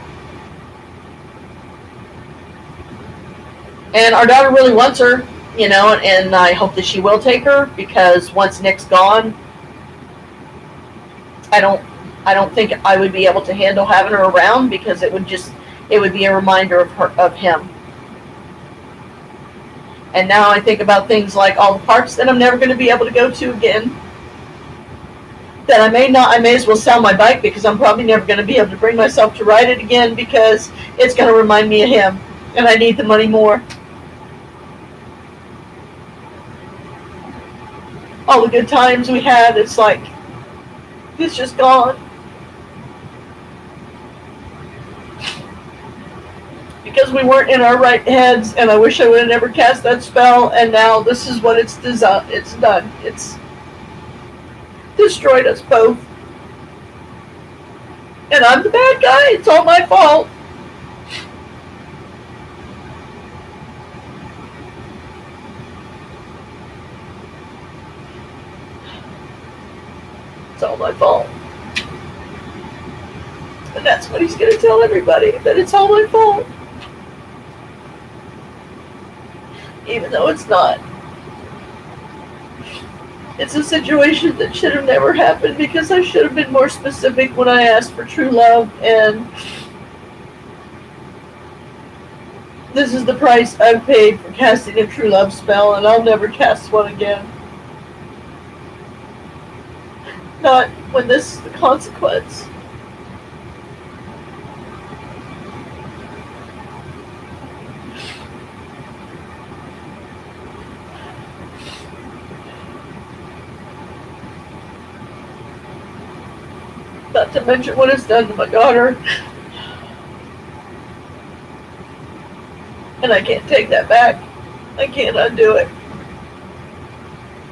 And our daughter really wants her, and I hope that she will take her, because once Nick's gone, I don't think I would be able to handle having her around, because it would be a reminder of him. And now I think about things like all the parks that I'm never going to be able to go to again. That I may as well sell my bike, because I'm probably never going to be able to bring myself to ride it again, because it's going to remind me of him, and I need the money more. All the good times we had, it's just gone. Because we weren't in our right heads, and I wish I would have never cast that spell, and now this is what it's done. It's destroyed us both. And I'm the bad guy. It's all my fault. It's all my fault. And that's what he's going to tell everybody, that it's all my fault. Even though it's not. It's a situation that should have never happened, because I should have been more specific when I asked for true love, and this is the price I've paid for casting a true love spell, and I'll never cast one again. Not when this is the consequence. Not to mention what it's done to my daughter. And I can't take that back. I can't undo it.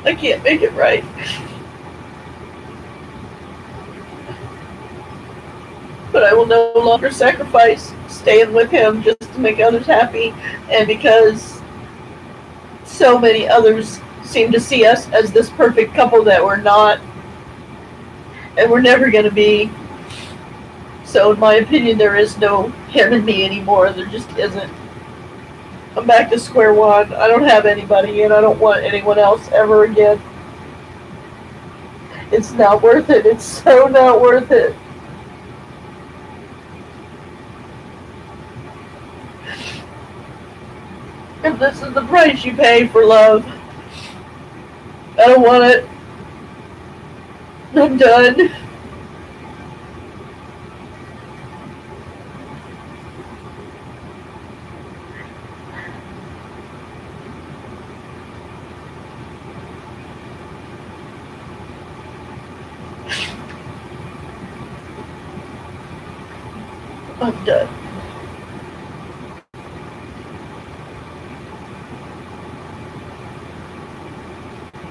I can't make it right. But I will no longer sacrifice staying with him just to make others happy, and because so many others seem to see us as this perfect couple that we're not, and we're never going to be. So in my opinion, there is no him and me anymore. There just isn't. I'm back to square one. I don't have anybody, and I don't want anyone else ever again. It's not worth it. It's so not worth it. If this is the price you pay for love, I don't want it. I'm done. I'm done.